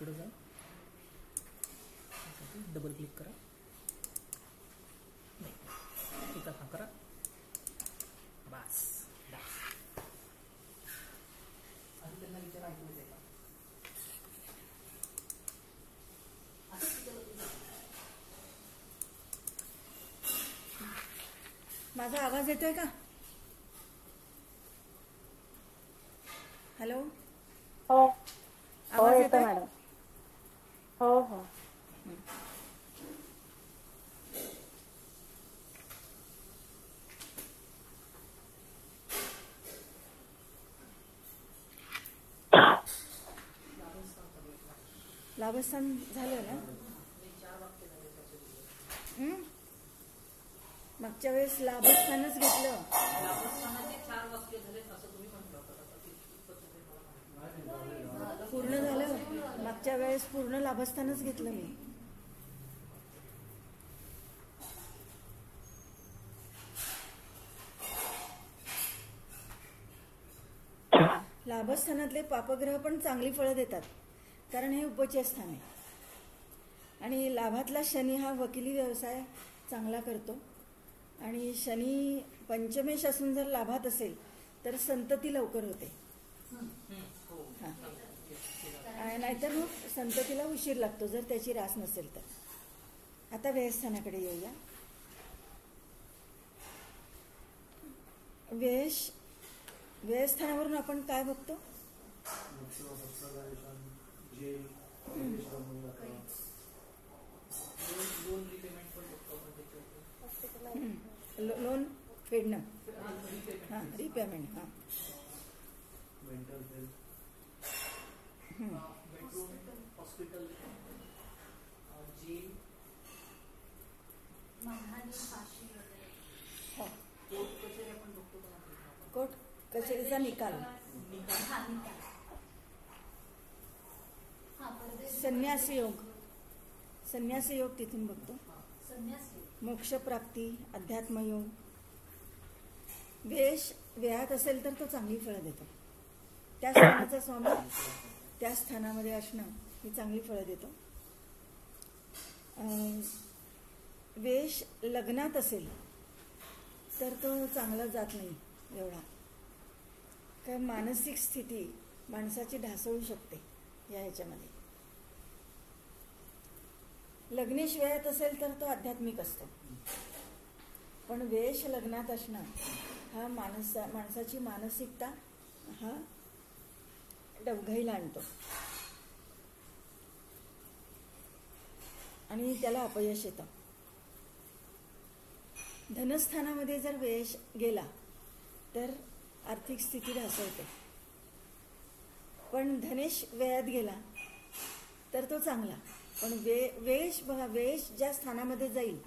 इकडे जा, double click करा, नाही एका करा, बस. आणि त्यांना विचार ऐकू येते का? माझा आवाज येतोय का? हॅलो. हो आवाज येतोय मॅडम. हो हो. लाभस्थान झालं ना? मागच्या वेळेस लाभस्थानच घेतलं. पूर्ण झालं. मागच्या वेळेस पूर्ण लाभस्थानच घेतलं मी. लाभस्थानातले पापग्रह पण चांगली फळं देतात, कारण हे उपचय स्थान आहे. आणि लाभातला शनी हा वकिली व्यवसाय चांगला करतो. आणि शनी पंचमेश असून जर लाभात असेल तर संतती लवकर होते. नाहीतर मग संततीला उशीर लागतो जर त्याची रास नसेल तर. आता व्ययस्थानाकडे येऊया. व्ययस्थानावरून आपण काय बघतो? लोन फेडणं, हां, रिपेमेंट, हां. हॉस्पिटल, जेल, कोर्ट कचेरीचा निकाल, संन्यासी योग, संन्यासी योग तिथून बघतो. मोक्षप्राप्ती, अध्यात्मयोग. व्ययात असेल तर तो चांगली फळं देतो. त्या स्थानाचा स्वामी त्या स्थानामध्ये असणं ही चांगली फळं देतो. वेश लग्नात असेल तर तो चांगला जात नाही एवढा, कारण मानसिक स्थिती माणसाची ढासळू शकते या ह्याच्यामध्ये. लग्नेश व्ययात असेल तर तो आध्यात्मिक असतो, पण वेश लग्नात असणं हा माणसाची मानसिकता हा डबघाईला आणतो आणि त्याला अपयश येतं. धनस्थानामध्ये जर वेश गेला तर आर्थिक स्थिती ढासळते, पण धनेश व्ययात गेला तर तो चांगला. पण वेश बघा, वेश ज्या स्थानामध्ये जाईल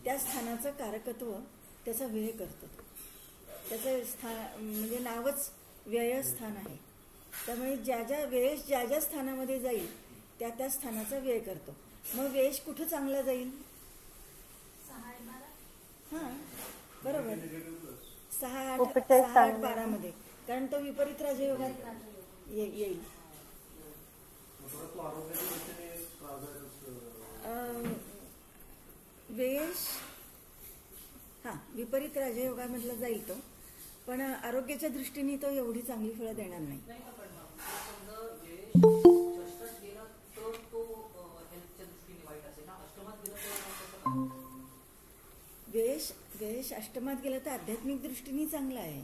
त्या स्थानाचं कारकत्व त्याचा व्यय करतो. त्याचं स्थान म्हणजे नावच व्ययस्थान आहे. त्यामुळे वेश ज्या ज्या स्थानामध्ये जाईल त्या त्या स्थानाचा व्यय करतो. मग वेश कुठं चांगला जाईल? 6, बरोबर, 6, 8, 12 मध्ये, कारण तो विपरीत राजयोगात येईल. वेश विपरीत राजयोगामधला जाईल तो, पण आरोग्याच्या दृष्टीने तो एवढी चांगली फळं देणार नाही. वेश अष्टमात गेला तर आध्यात्मिक दृष्टीने चांगला आहे.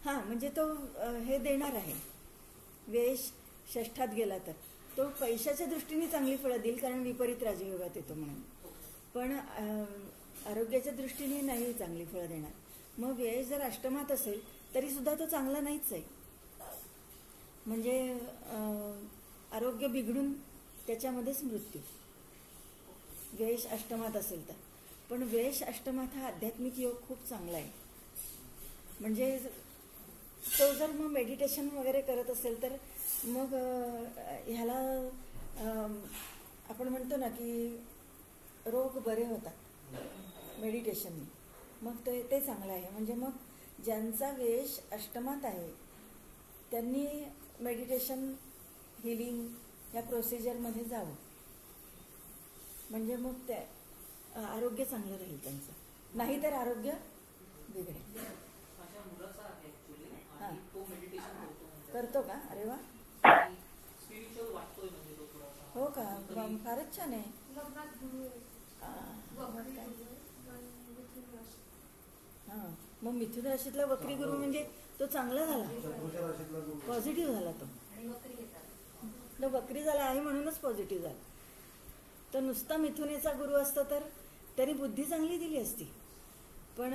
म्हणजे तो हे देणार आहे. वेश षष्ठात गेला तर तो पैशाच्या दृष्टीने चांगली फळं देईल, कारण विपरीत राजयोगात येतो म्हणून. पण आरोग्याच्या दृष्टीने नाही चांगली फळं देणार. मग वेश जर अष्टमात असेल तरी सुद्धा तो चांगला नाहीच आहे. म्हणजे आरोग्य बिघडून त्याच्यामध्येच मृत्यू, वेश अष्टमात असेल तर. पण वेश अष्टमात हा आध्यात्मिक योग खूप चांगला आहे. म्हणजे तो जर मग मेडिटेशन वगैरे करत असेल तर मग ह्याला आपण म्हणतो ना की रोग बरे होतात मेडिटेशनने. मग ते चांगलं आहे. म्हणजे मग ज्यांचा वेश अष्टमात आहे त्यांनी मेडिटेशन हिलिंग या प्रोसिजरमध्ये जावं. म्हणजे मग ते आरोग्य चांगलं राहील त्यांचं. नाहीतर आरोग्य बिघडेल. माझ्या मुलाचा आहे ऍक्च्युली, हां. आणि तो मेडिटेशन करतो का? अरे वा. स्पिरिच्युअल वाटतोय म्हणजे तो थोडासा. हो का? फारच छान आहे. हां, मग मिथुन राशीतला वक्री गुरु म्हणजे तो चांगला झाला, पॉझिटिव्ह झाला. तो वक्री झाला आहे म्हणूनच पॉझिटिव्ह झाला. तर नुसता मिथुनेचा गुरु असता तर त्यांनी बुद्धी चांगली दिली असती. पण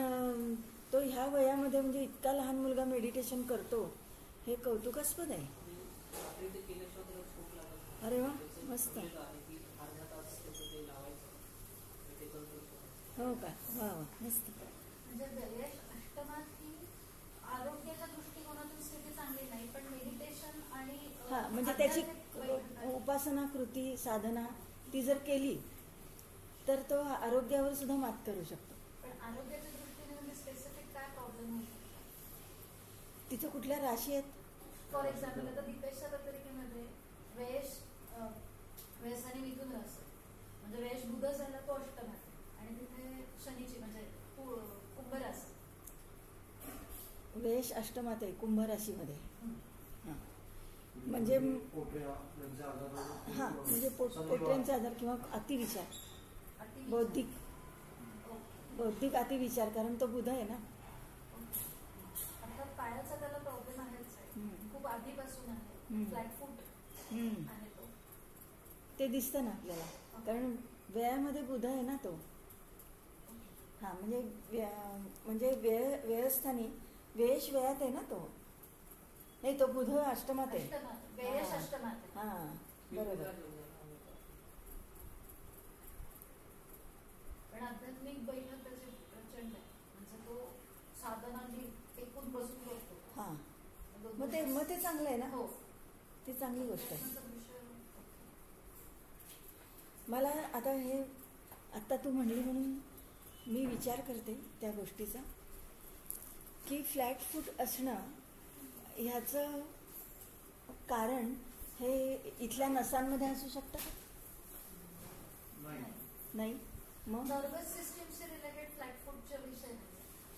तो ह्या वयामध्ये म्हणजे इतका लहान मुलगा मेडिटेशन करतो हे कौतुकास्पद आहे. अरे वा, मस्त. हो का? वा वा, मस्त. म्हणजे वेश अष्टमात ही आरोग्याच्या दृष्टिकोनातून स्थिती चांगली नाही, पण मेडिटेशन आणि हां, म्हणजे त्याची उपासना कृती साधना ती जर केली तर तो आरोग्यावर सुद्धा मात करू शकतो. पण आरोग्याच्या दृष्टीने म्हणजे स्पेसिफिक काय प्रॉब्लेम होऊ शकतो? तिचं कुठल्या राशी आहेत? फॉर एक्झाम्पल आता दीपेशच्या पत्रिकेमध्ये वेश आणि मिथुन रास, म्हणजे वेश बुध झाला तो अष्टमात आणि तिथे शनीची म्हणजे कुंभ रास. वेश अष्टमात आहे कुंभ राशीमध्ये. हां, म्हणजे हां, म्हणजे पोटऱ्यांचे आजार किंवा अतिविचार, बौद्धिक अतिविचार, कारण तो बुध आहे ना. आता पायाचा त्याला प्रॉब्लेम आहेच आहे, खूप आधीपासून आहे, फ्लॅट फूट आहे तो. ते दिसतं ना आपल्याला, कारण व्ययामध्ये बुध आहे ना तो. हां, म्हणजे व्ययस्थानी वेश व्ययात आहे ना तो. नाही, तो बुध अष्टमात आहे. वेश अष्टमात. हां, बरोबर. पण आध्यात्मिक बैठक त्याची प्रचंड आहे, म्हणजे तो साधनांनी एकूण बसून करतो. हां, मग ते चांगलं आहे ना. हो, ती चांगली गोष्ट आहे. मला आता हे आत्ता तू म्हणली म्हणून मी विचार करते त्या गोष्टीचा की फ्लॅट फूट असणं ह्याचं कारण हे इथल्या नसांमध्ये असू शकतं का? नाही. मग नर्वस सिस्टीमशी रिलेटेड फ्लॅट फूटच्या विषय नाही.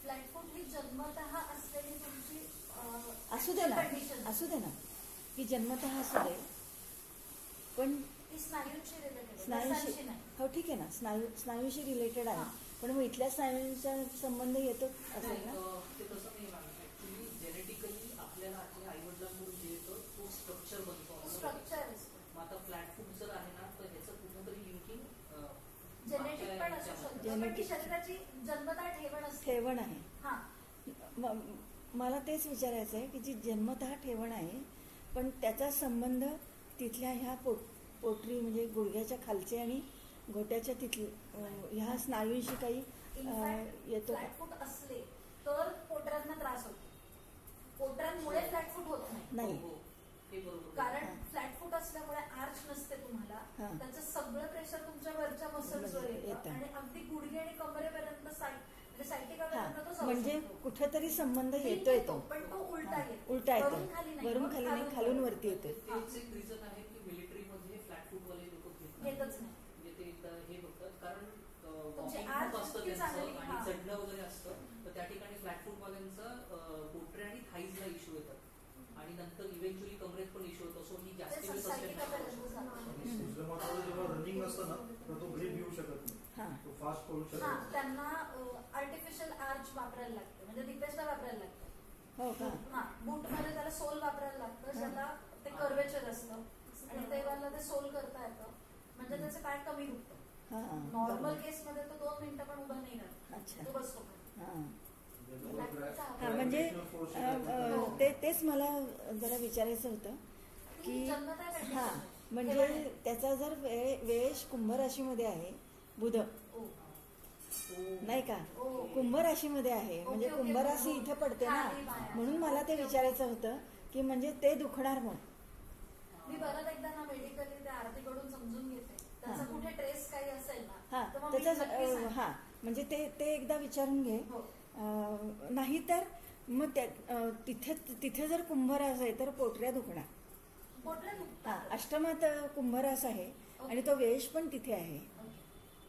फ्लॅट फूट ही जन्मतः असलेली तुमची असू दे ना की जन्मतः असू दे, पण ती स्नायूंशी रिलेटेड, स्नायूशी. हो, ठीक आहे ना, स्नायूशी रिलेटेड आहे. पण मग इथल्या स्नायूंचा संबंध येतो असेल ना. ते तसं नाही मॅम. ऍक्च्युली जेनेटिकली आपल्याला आपल्या आईवडिलांकडून जे येतं तो स्ट्रक्चर बनतो. स्ट्रक्चर मग आता फ्लॅट फूट जर आहे ना तर ह्याचं कुठेतरी लिंकिंग जेनेटिक पण असू शकतं, पण ती शरीराची जन्मतः ठेवण आहे. हां, मला तेच विचारायचं आहे की जी जन्मतः ठेवण आहे, पण त्याचा संबंध तिथल्या ह्या पोटरी म्हणजे गुडघ्याच्या खालचे आणि घोट्याच्या ह्या स्नायूंशी काही येतो का? फ्लॅट फूट असले तर पोटऱ्यांना त्रास होतो. पोटऱ्यांमुळे फ्लॅट फूट होत नाही. कारण फ्लॅट फूट असल्यामुळे आर्च नसते तुम्हाला, त्याचं सगळं प्रेशर तुमच्या वरच्या मसल्सवर येतं आणि अगदी गुडघे आणि कमरेपर्यंत म्हणजे कुठेतरी संबंध येतोय तो, पण तो उलटा येतो. वरून खाली नाही, खालून वरती येतोय. एक रिझन आहे की मिलिटरीमध्ये फ्लॅट फूट वाले लोक घेतच नाही. म्हणजे ते हे बघतात कारण असतं त्यांचं आणि चढणं वगैरे असतं, तर त्या ठिकाणी फ्लॅट फूट वाल्यांचं पोटरे आणि थाईजला इश्यू येतात आणि नंतर इव्हेंच्युअली कमरेत पण इश्यू होतो. सो ही जास्त रनिंग असतं ना तर तो ग्रीप घेऊ शकत नाही, तो फास्ट पळू शकत नाही. त्यांना आर्टिफिशियल आर्च वापरायला लागतं, म्हणजे दिपेशला वापरायला लागतं. हो का? हा, बूट मध्ये त्याला सोल वापरायला लागतं, ज्याला ते कर्वेचर असतं आणि तेव्हा ते सोल करता येतं, म्हणजे त्याचं पाय कमी दुखतं. नॉर्मल केस मध्ये तो 2 मिनिटं पण उभा नाही राहत, तो बसतो. हा, म्हणजे तेच मला जरा विचारायचं होतं की हा, म्हणजे त्याचा जर वेश कुंभ राशीमध्ये आहे, बुध नाही का, कुंभ राशीमध्ये आहे, म्हणजे कुंभ राशी इथे पडते ना, म्हणून मला ते विचारायचं होतं की म्हणजे ते दुखणार म्हणून. मी परत एकदा ना मेडिकली त्या आरतीकडून समजून घेते, त्याचा कुठे ट्रेस काही असेल ना, त्याचा म्हणजे ते एकदा विचारून घे. हो. नाही तर मग तिथे जर कुंभरास आहे तर पोटऱ्या दुखणार. पोटऱ्या हा, दुखतात. अष्टमात कुंभरास आहे आणि तो वेश पण तिथे आहे.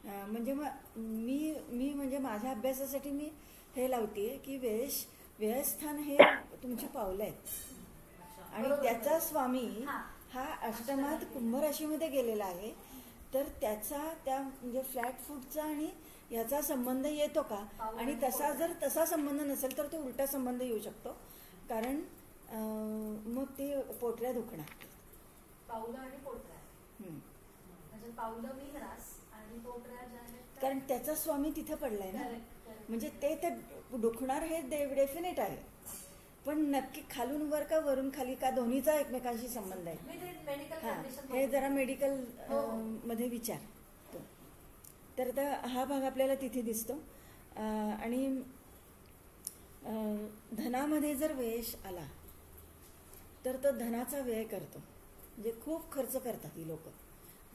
म्हणजे मग मी म्हणजे माझ्या अभ्यासासाठी मी हे लावते की व्ययस्थान हे तुमची पावलं आहेत आणि त्याचा स्वामी हा अष्टमात कुंभ राशीमध्ये गेलेला आहे. तर त्याचा त्या म्हणजे फ्लॅट फूटचा आणि याचा संबंध येतो का? आणि तसा संबंध नसेल तर तो उलटा संबंध येऊ शकतो. कारण मग ते पोटऱ्या दुखणार. पावलं आणि पोटऱ्या म्हणजे पावलं मीनरास आणि पोटऱ्या ज्या आहेत कारण त्याचा स्वामी तिथे पडलाय ना. म्हणजे ते दुखणार हे डेफिनेट आहे. पण नक्की खालून वर का वरून खाली का दोन्हीचा एकमेकांशी संबंध आहे. हे जरा मेडिकल मध्ये विचार. तर हा भाग आपल्याला तिथे दिसतो. आणि धनामध्ये जर व्यय आला तर तो धनाचा व्यय करतो. म्हणजे खूप खर्च करतात ही लोक.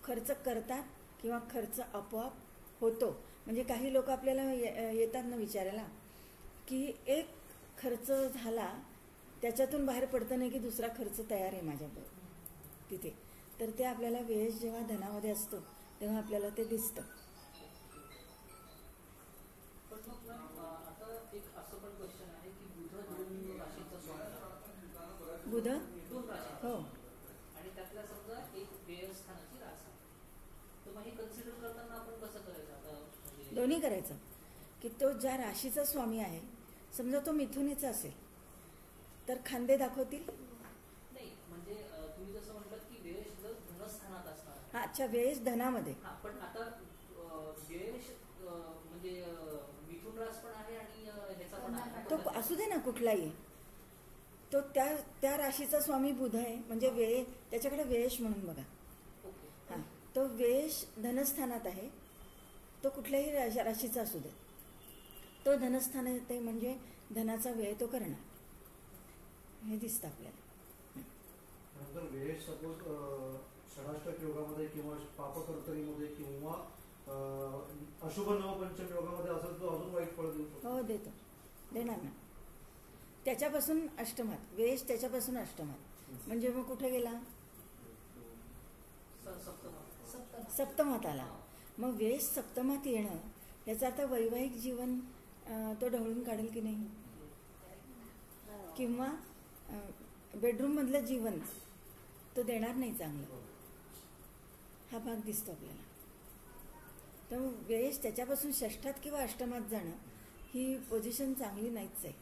खर्च करतात किंवा खर्च आपोआप होतो. म्हणजे काही लोक आपल्याला येतात ना विचारायला की एक खर्च झाला त्याच्यातून बाहेर पडतं नाही की दुसरा खर्च तयार आहे माझ्याबरोबर तिथे. तर ते आपल्याला व्यय जेव्हा धनामध्ये असतो तेव्हा आपल्याला ते दिसतं. बुध हो. आणि त्यातल्या समजा एक व्ययस्थानाची रास आहे. तर मग हे कन्सिडर करताना आपण कसं करायचं? दोन्ही करायचं की तो ज्या राशीचा स्वामी आहे समजा तो मिथुनीचा असेल तर खांदे दाखवतील. नाही म्हणजे तुम्ही जसं म्हटलं की व्यय धनस्थानात असणार. हा अच्छा व्यय धनामध्ये. हा पण आता व्यय म्हणजे मिथुन रास पण आहे आणि ह्याचा पण आहे. तो असू दे ना कुठलाही. तो त्या राशीचा स्वामी बुध आहे म्हणजे व्यय त्याच्याकडे व्ययश म्हणून बघा. हा तो व्ययश धनस्थानात आहे. तो कुठल्याही राशीचा असू दे तो धनस्थानात आहे म्हणजे धनाचा व्यय तो करणार हे दिसतं आपल्याला. नंतर व्यय सपोज षडाष्टक योगामध्ये किंवा पापकर्तरीमध्ये किंवा अशुभ नवपंचम योगामध्ये असेल तो अजून वाईट फळ देऊ शकतो. हो देणार ना. त्याच्यापासून अष्टमात वेश त्याच्यापासून अष्टमात म्हणजे मग कुठे गेला? सप्तमात आला. मग वेश सप्तमात येणं याचा अर्थ वैवाहिक जीवन तो ढवळून काढेल की नाही किंवा बेडरूम मधलं जीवन तो देणार नाही चांगलं. हा भाग दिसतो आपल्याला. तर वेश त्याच्यापासून षष्ठात किंवा अष्टमात जाणं ही पोझिशन चांगली नाहीच आहे.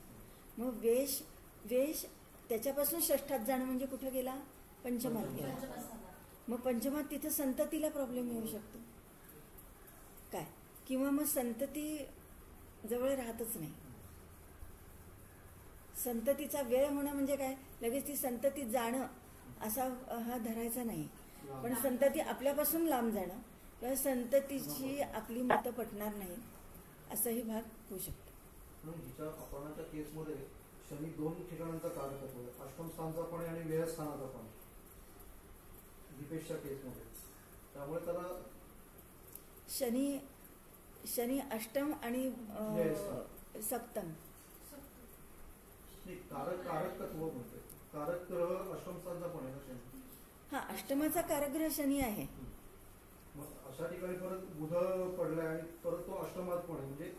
मग वेश त्याच्यापासून षष्ठात जाणं म्हणजे कुठे गेला? पंचमात गेला. मग पंचमात तिथं संततीला प्रॉब्लेम येऊ शकतो काय किंवा मग संतती जवळ राहतच नाही. संततीचा वेळ होणं म्हणजे काय लगेच ती संतती जाणं असा हा धरायचा नाही. पण संतती आपल्यापासून लांब जाणं किंवा संततीची आपली मतं पटणार नाही असाही भाग होऊ शकतो. हिच्या अपहरणाच्या केसमध्ये शनी दोन ठिकाणांचा कारकत्व आहे. अष्टम स्थानचा पण आणि व्यय स्थानाचा पण दीपेशच्या केसमध्ये. त्यामुळे त्याला शनी अष्टम आणि सप्तम कारकत्व म्हणते. कारक ग्रह अष्टम स्थानचा पण आहे ना शनी. हा अष्टमाचा कारकग्रह शनी आहे. मग अशा ठिकाणी परत बुध पडलाय आणि परत तो अष्टमात पण आहे म्हणजे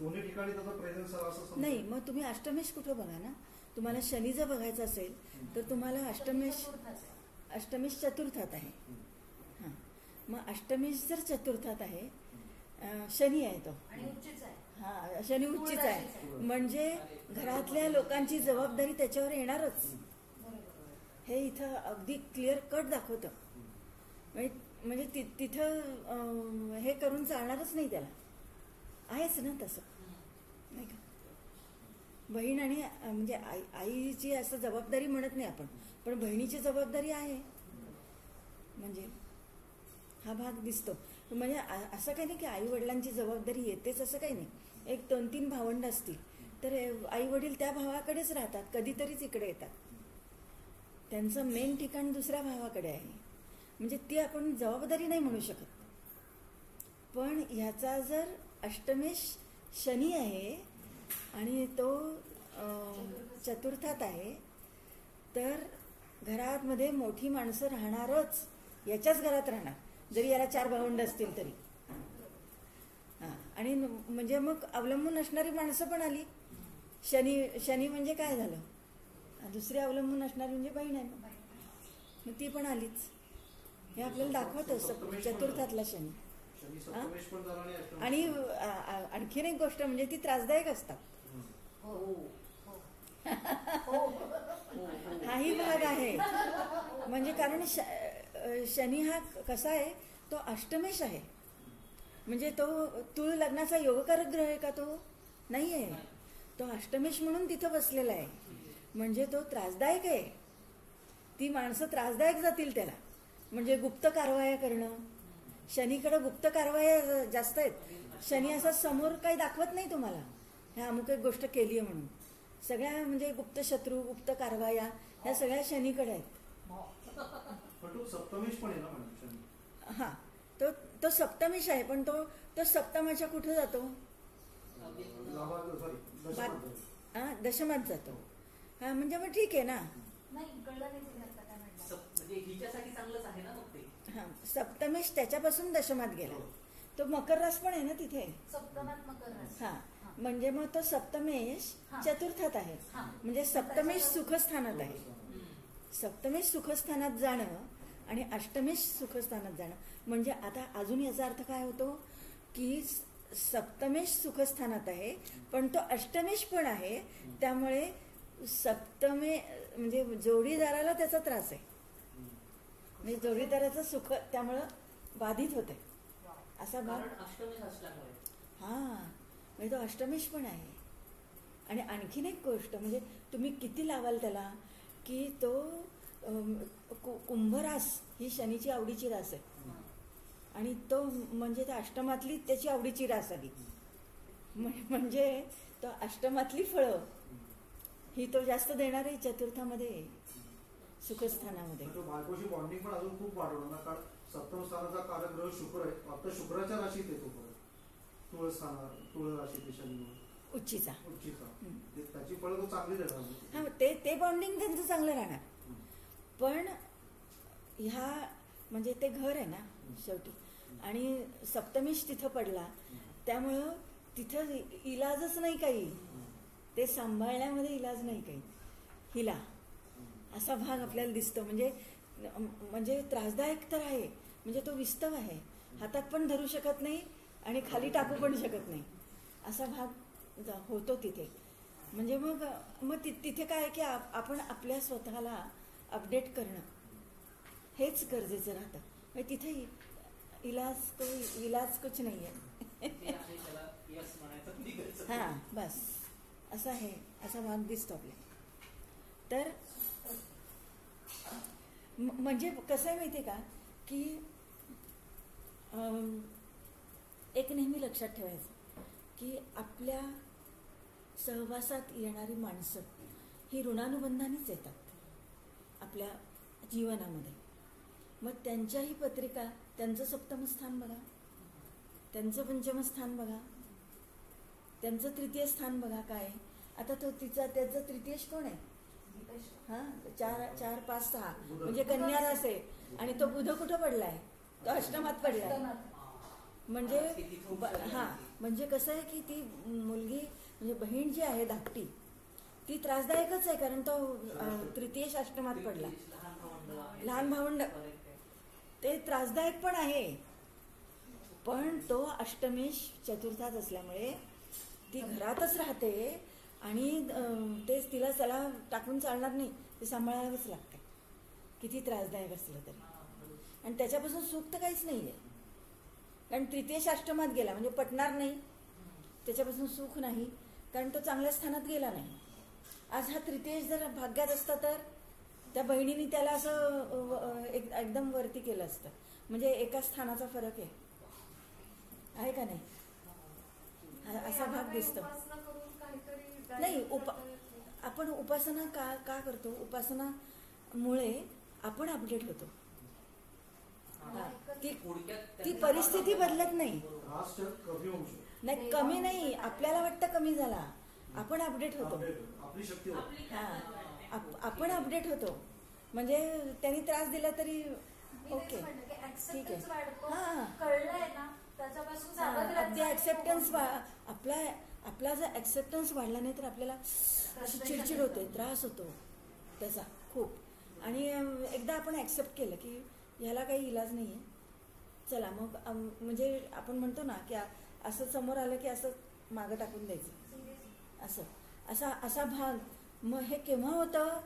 दोन्ही ठिकाणी त्याचा प्रेझेन्स असं नाही. मग तुम्ही अष्टमेश कुठं बघा ना. तुम्हाला शनी जर बघायचं असेल तर तुम्हाला अष्टमेश चतुर्थात आहे. हां मग अष्टमेश जर चतुर्थात आहे शनी आहे तो हां शनी उच्चीच आहे म्हणजे घरातल्या लोकांची जबाबदारी त्याच्यावर येणारच. हे इथं अगदी क्लिअर कट दाखवतं. म्हणजे तिथं हे करून चालणारच नाही त्याला. आहेच ना तसं नाही का. बहीण आणि म्हणजे आईची असं जबाबदारी म्हणत नाही आपण पण बहिणीची जबाबदारी आहे. म्हणजे हा भाग दिसतो. म्हणजे असं काही नाही की आई वडिलांची जबाबदारी येतेच असं काही नाही. एक 2-3 भावंड असतील तर आई वडील त्या भावाकडेच राहतात कधीतरीच इकडे येतात. त्यांचं मेन ठिकाण दुसऱ्या भावाकडे आहे. म्हणजे ती आपण जबाबदारी नाही म्हणू शकत. पण ह्याचा जर अष्टमेश शनी आहे आणि तो चतुर्थात आहे. तर घरामध्ये मोठी माणसं राहणारच, याच्याच घरात राहणार, जरी याला 4 भावंड असतील तरी. आणि म्हणजे मग अवलंबून असणारी माणसं पण आली. शनी म्हणजे काय झालं, दुसरी अवलंबून असणारी म्हणजे बहीण आहे, मग ती पण आलीच. हे आपल्याला दाखवतं चतुर्थातला शनी. आणि आणखीन एक गोष्ट म्हणजे ती त्रासदायक असतात. हाही भाग आहे. म्हणजे कारण शनी हा कसा आहे, तो अष्टमेश आहे. म्हणजे तो तुळ लग्नाचा योगकारक ग्रह आहे का, तो नाही आहे. तो अष्टमेश म्हणून तिथं बसलेला आहे. म्हणजे तो त्रासदायक आहे. ती माणसं त्रासदायक जातील त्याला. म्हणजे गुप्त कारवाया करणं, शनीकडे गुप्त कारवाया जास्त आहेत. शनी असा समोर काही दाखवत नाही तुम्हाला, ह्या अमुक एक गोष्ट केली आहे म्हणून. सगळ्या म्हणजे गुप्त शत्रू, गुप्त कारवाया ह्या सगळ्या शनीकडे आहेत. हा, तो सप्तमेश आहे. पण तो सप्तमाच्या कुठं जातो, दशमात जातो. हा, म्हणजे मग ठीक आहे ना. हा, सप्तमेश त्याच्यापासून दशमात गेला. तो मकर रास पण आहे ना तिथे. सप्तमात मकर रास. हा, म्हणजे मग तो सप्तमेश चतुर्थात आहे. म्हणजे सप्तमेश सुखस्थानात आहे. सप्तमेश सुखस्थानात जाणं आणि अष्टमेश सुखस्थानात जाणं म्हणजे आता अजून याचा अर्थ काय होतो की सप्तमेश सुखस्थानात आहे पण तो अष्टमेश पण आहे. त्यामुळे म्हणजे जोडीदाराला त्याचा त्रास आहे. म्हणजे जोडीदाराचं सुख त्यामुळं बाधित होते असा भाग. हा, म्हणजे तो अष्टमेश पण आहे. आणि आणखीन एक गोष्ट म्हणजे तुम्ही किती लावाल त्याला की तो कुंभरास ही शनीची आवडीची रास आहे. आणि तो म्हणजे त्या अष्टमातली त्याची आवडीची रास आली. म्हणजे तो अष्टमातली फळं ही तो जास्त देणार आहे चतुर्थामध्ये, सुखस्थानामध्ये. बायकोची बॉन्डिंग पण अजून खूप वाढवणार ना, कारण सप्तम स्थानाचा कारकग्रह शुक्र आहे. आता शुक्राच्या राशीत येतो तुळ राशीत शनी उच्चीचा. त्याची फळं तो चांगली देणार. हा, ते बॉन्डिंग त्यांचं चांगलं राहणार. पण ह्या म्हणजे ते घर आहे ना शेवटी आणि सप्तमेश तिथं पडला त्यामुळं तिथं इलाजच नाही काही. ते सांभाळण्यामध्ये इलाज नाही काही हिला, असा भाग आपल्याला दिसतो. म्हणजे त्रासदायक तर आहे. म्हणजे तो विस्तव आहे, हातात पण धरू शकत नाही आणि खाली टाकू पण शकत नाही असा भाग होतो तिथे. म्हणजे मग तिथे काय की आपण आपल्या स्वतःला अपडेट करणं हेच गरजेचं राहतं. म्हणजे तिथे इलाज कुछ नाही आहे. हा, बस असं आहे, असा भाग दिसतो आपल्याला. तर म्हणजे कसं आहे माहिती आहे का की एक नेहमी लक्षात ठेवायचं की आपल्या सहवासात येणारी माणसं ही ऋणानुबंधानेच येतात आपल्या जीवनामध्ये. मग त्यांच्याही पत्रिका, त्यांचं सप्तम स्थान बघा, त्यांचं पंचम स्थान बघा, त्यांचं तृतीय स्थान बघा. काय आता तो त्याचं तृतीयश कोण आहे? हा, 4, 5, 6 म्हणजे कन्या रास आहे. आणि तो बुध कुठं पडलाय? तो अष्टमात पडलाय. म्हणजे हा, म्हणजे कसं आहे की ती मुलगी म्हणजे बहीण जी आहे धाकटी ती त्रासदायकच आहे. कारण तो तृतीयश अष्टमात पडला. लहान भावंड ते त्रासदायक पण आहे. पण तो अष्टमेश चतुर्थात असल्यामुळे ती घरातच राहते आणि तेच तिला त्याला टाकून चालणार नाही, ते सांभाळावंच लागतं किती त्रासदायक असलं तरी. आणि त्याच्यापासून सुख तर काहीच नाही आहे. कारण तृतीयश अष्टमात गेला म्हणजे पटणार नाही, त्याच्यापासून सुख नाही कारण तो चांगल्या स्थानात गेला नाही. आज हा तृतीयश जर भाग्यात असता तर त्या बहिणीने त्याला असं एकदम वरती केलं असतं. म्हणजे एका स्थानाचा फरक आहे का नाही, असा भाग दिसतो. नाही, आपण उपासना का करतो? उपासनामुळे आपण अपडेट होतो. ती परिस्थिती बदलत नाही. नाही कमी नाही, आपल्याला वाटतं कमी झाला, आपण अपडेट होतो. आपली शक्ती होती. आपण अपडेट होतो. म्हणजे त्यांनी त्रास दिला तरी ओके ठीक आहे. कळलंय ना त्याच्यापासून सावध अगदी ऍक्सेप्टन्स आपला जर ऍक्सेप्टन्स वाढला नाही तर आपल्याला अशी चिडचिड होते, त्रास होतो त्याचा खूप. आणि एकदा आपण ऍक्सेप्ट केलं की ह्याला काही इलाज नाही आहे, चला मग म्हणजे आपण म्हणतो ना की असं समोर आलं की असं मागं टाकून द्यायचं, असं असा असा भाग. मग हे केव्हा होतं,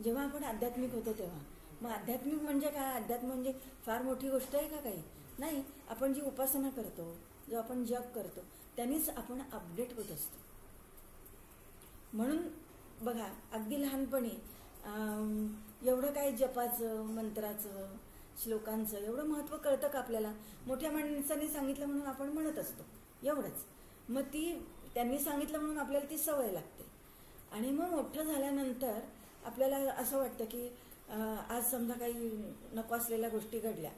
जेव्हा आपण आध्यात्मिक होतो तेव्हा. मग आध्यात्मिक म्हणजे काय, अध्यात्म म्हणजे फार मोठी गोष्ट आहे का काही नाही. आपण जी उपासना करतो, जो आपण जप करतो त्यांनीच आपण अपडेट होत असतो. म्हणून बघा अगदी लहानपणी एवढं काय जपाचं, मंत्राचं, श्लोकांचं एवढं महत्त्व कळतं का आपल्याला. मोठ्या माणसांनी सांगितलं म्हणून आपण म्हणत असतो एवढंच. मग त्यांनी सांगितलं म्हणून आपल्याला ती सवय लागते. आणि मग मोठं झाल्यानंतर आपल्याला असं वाटतं की आज समजा काही नको असलेल्या गोष्टी घडल्या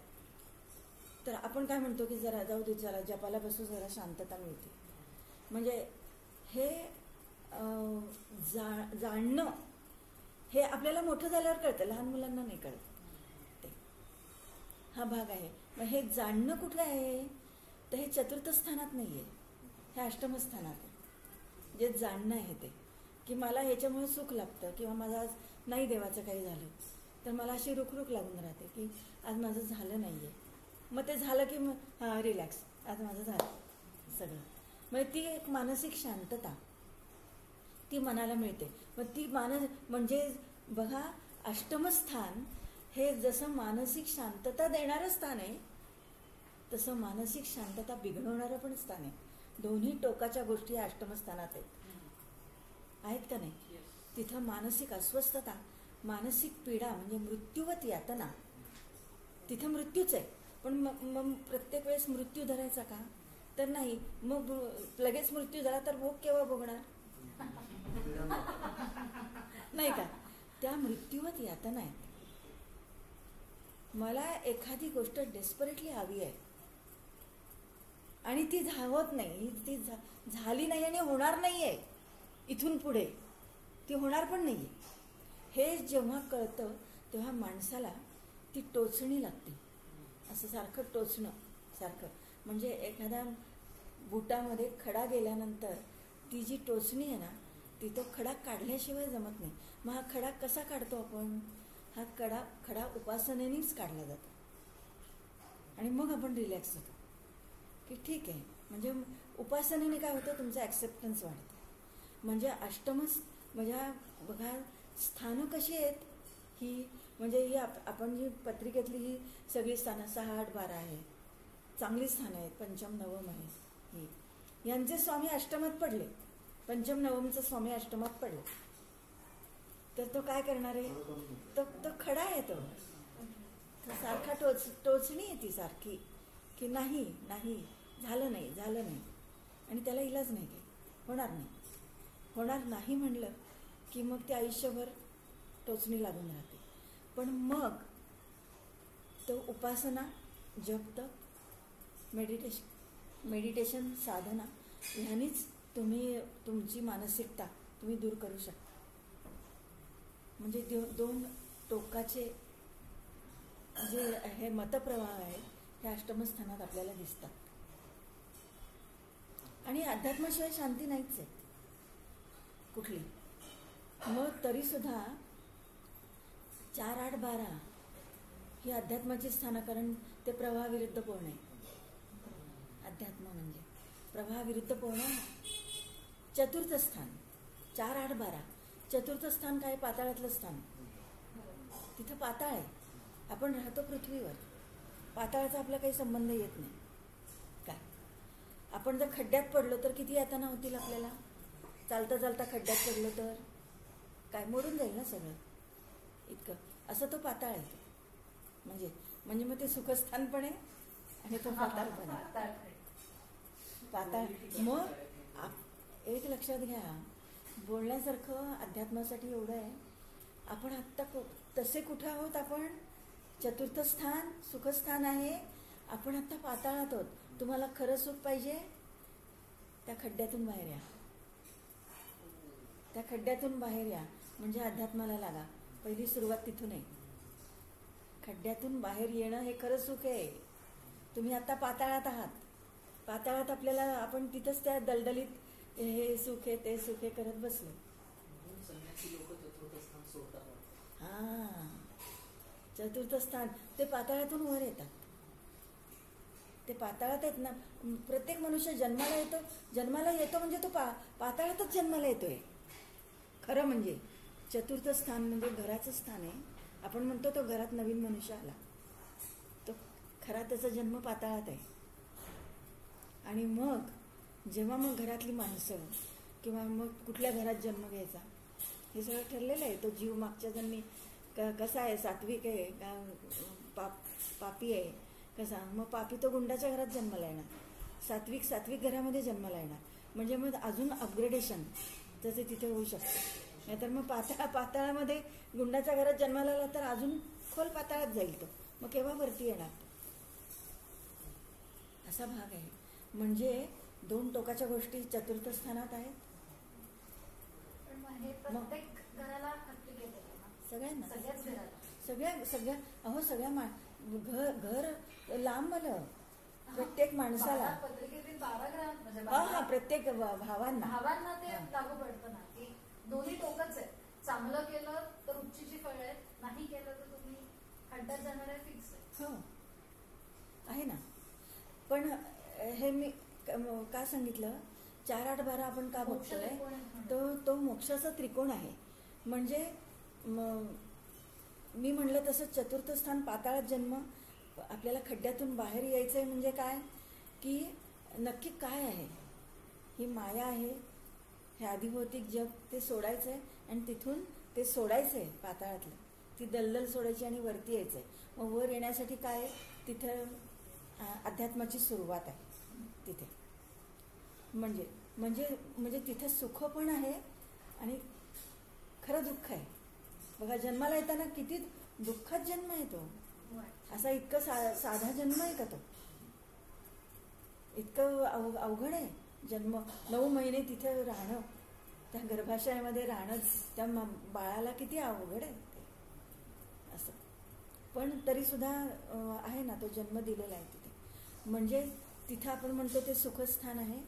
तर आपण काय म्हणतो की जरा जाऊ दे, जरा जपाला बसू, जरा शांतता मिळते. म्हणजे हे जाणणं हे आपल्याला मोठं झाल्यावर कळतं, लहान मुलांना नाही कळत. हा भाग आहे. मग हे जाणणं कुठे आहे तर हे चतुर्थ स्थानात नाही आहे, हे अष्टम स्थानात आहे. जे जाणणं आहे ते की मला ह्याच्यामुळे सुख लागतं किंवा माझं आज नाही देवाचं काही झालं तर मला अशी रुखरुख लागून राहते की आज माझं झालं नाही आहे. मग ते झालं की मग हां रिलॅक्स, आज माझं झालं सगळं. मग ती एक मानसिक शांतता ती मनाला मिळते. मग ती म्हणजे बघा अष्टमस्थान हे जसं मानसिक शांतता देणारं स्थान आहे तसं मानसिक शांतता बिघडवणारं पण स्थान आहे. दोन्ही टोकाच्या गोष्टी अष्टमस्थानात आहेत का नाही. तिथं मानसिक अस्वस्थता, मानसिक पीडा म्हणजे मृत्यूवत यातना, तिथं मृत्यूच आहे. पण मग प्रत्येक वेळेस मृत्यू धरायचा का तर नाही. मग लगेच मृत्यू झाला तर भोग केव्हा भोगणार नाही का. त्या मृत्यूवत यातना आहेत. मला एखादी गोष्ट डेस्परेटली हवी आहे आणि ती होत नाही, ती झाली नाही आणि होणार नाही आहे इथून पुढे, ती होणार पण नाही आहे. हे जेव्हा कळतं तेव्हा माणसाला ती टोचणी लागते, असं सारखं टोचणं सारखं. म्हणजे एखाद्या बुटामध्ये खडा गेल्यानंतर ती जी टोचणी आहे ना ती तो खडा काढल्याशिवाय जमत नाही. मग हा खडा कसा काढतो आपण, हा खडा उपासनेनेच काढला जातो. आणि मग आपण रिलॅक्स होतो की ठीक आहे. म्हणजे उपासनेने काय होतं, तुमचं ॲक्सेप्टन्स वाढतं. म्हणजे अष्टमच म्हणजे बघा स्थानं कशी आहेत ही, म्हणजे ही आपण जी पत्रिकेतली ही सगळी स्थानं 6, 8, 12 आहे, चांगली स्थानं आहेत. पंचम नवम आहे ही, यांचे स्वामी अष्टमात पडले, पंचम नवमचा स्वामी अष्टमात पडला तर तो काय करणार आहे, तो खडा आहे. तो सारखा टोचणी आहे ती सारखी की नाही नाही झालं नाही आणि त्याला इलाज नाही, काही होणार नाही म्हणलं की मग ते आयुष्यभर टोचणी लागून राहते. पण मग तो उपासना, जप, तप, मेडिटेशन साधना ह्यानीच तुम्ही तुमची मानसिकता तुम्ही दूर करू शकता. म्हणजे दोन टोकाचे जे हे मतप्रवाह आहे हे अष्टमस्थानात आपल्याला दिसतात. आणि अध्यात्माशिवाय शांती नाहीच आहे कुठली. मग तरीसुद्धा 4, 8, 12 ही अध्यात्माची स्थानं, कारण ते प्रवाहाविरुद्ध पोहणे. अध्यात्म म्हणजे प्रवाहाविरुद्ध पोहणं. चतुर्थ स्थान 4, 8, 12 चतुर्थ स्थान काय, पाताळातलं स्थान. तिथं पाताळ आहे, आपण राहतो पृथ्वीवर, पाताळाचा आपला काही संबंध येत नाही. काय आपण जर खड्ड्यात पडलो तर किती यातना होतील आपल्याला. चालता चालता खड्ड्यात पडलो तर काय मोडून जाईल ना सगळं इतकं. असं तो पाताळ आहे. म्हणजे मग ते सुखस्थान पण आहे आणि तो पाताळ पण आहे. पाताळ. मग एक लक्षात घ्या, बोलण्यासारखं अध्यात्मासाठी एवढं आहे. आपण आत्ता तसे कुठे आहोत, आपण चतुर्थ स्थान सुखस्थान आहे, आपण आत्ता पाताळात आहोत. तुम्हाला खरं सुख पाहिजे त्या खड्ड्यातून बाहेर या. त्या खड्ड्यातून बाहेर या म्हणजे अध्यात्माला लागा. पहिली सुरुवात तिथून आहे. खड्ड्यातून बाहेर येणं हे खरं सुख आहे. तुम्ही आता पाताळात आहात. पाताळात आपल्याला आपण तिथंच त्या दलदलीत हे सुख आहे ते सुख आहे करत बसलो. हां, चतुर्थ स्थान ते पाताळातून वर येतात. ते पाताळात आहेत ना. प्रत्येक मनुष्य जन्माला येतो म्हणजे तो पाताळातच जन्माला येतोय. खरं म्हणजे चतुर्थ स्थान म्हणजे घराचं स्थान आहे. आपण म्हणतो तो घरात नवीन मनुष्य आला, तो खरा त्याचा जन्म पाताळात आहे. आणि मग जेव्हा मग घरातली माणसं किंवा मग कुठल्या घरात जन्म घ्यायचा हे सगळं ठरलेलं आहे. तो जीव मागच्या जन्मी कसा आहे, सात्विक आहे का पापी आहे कसा. मग पापी तो गुंडाच्या घरात जन्माला येणार, सात्विक घरामध्ये जन्माला येणार. म्हणजे मग अजून अपग्रेडेशन त्याचं तिथे होऊ शकतं. नाहीतर मग पाताळामध्ये गुंडाच्या घरात जन्माला आला तर अजून खोल पाताळात जाईल तो. मग केव्हा वरती येणार तो, असा भाग आहे. म्हणजे 2 टोकाच्या गोष्टी चतुर्थ स्थानात आहेत. सगळ्यांना सगळ्या अहो सगळ्या घर लांब आलं प्रत्येक माणसाला. हा प्रत्येक भावांना ते लागू पडतं ना की दोन्ही टोकच आहे. चांगलं केलं तर उच्चीची फळ आहे, नाही केलं तर तुम्ही खड्ड्यात जाणार आहे, फिक्स आहे. हो आहे ना. पण हे मी का सांगितलं 4, 8, 12 आपण का बघतोय तो मोक्षाचा त्रिकोण आहे. म्हणजे मी म्हणलं तसं चतुर्थ स्थान पाताळात जन्म. आपल्याला खड्ड्यातून बाहेर यायचं आहे म्हणजे काय की नक्की काय आहे. ही माया आहे, हे आधिभौतिक जग ते सोडायचं आहे आणि तिथून ते सोडायचं आहे पाताळातलं. ती दलदल सोडायची आणि वरती यायचं आहे. मग वर येण्यासाठी काय तिथं अध्यात्माची सुरुवात आहे तिथे. म्हणजे तिथं सुख पण आहे आणि खरं दुःख आहे. बघा जन्माला येताना किती दुःखात जन्म येतो. असा इतकं साधा जन्म आहे का तो. इतकं अवघड आहे जन्म. 9 महिने तिथे राहणं, त्या गर्भाशयामध्ये राहणं त्या बाळाला किती अवघड आहे ते असं. पण तरी सुद्धा आहे ना तो जन्म दिलेला आहे तिथे. म्हणजे तिथं आपण म्हणतो ते सुखस्थान आहे.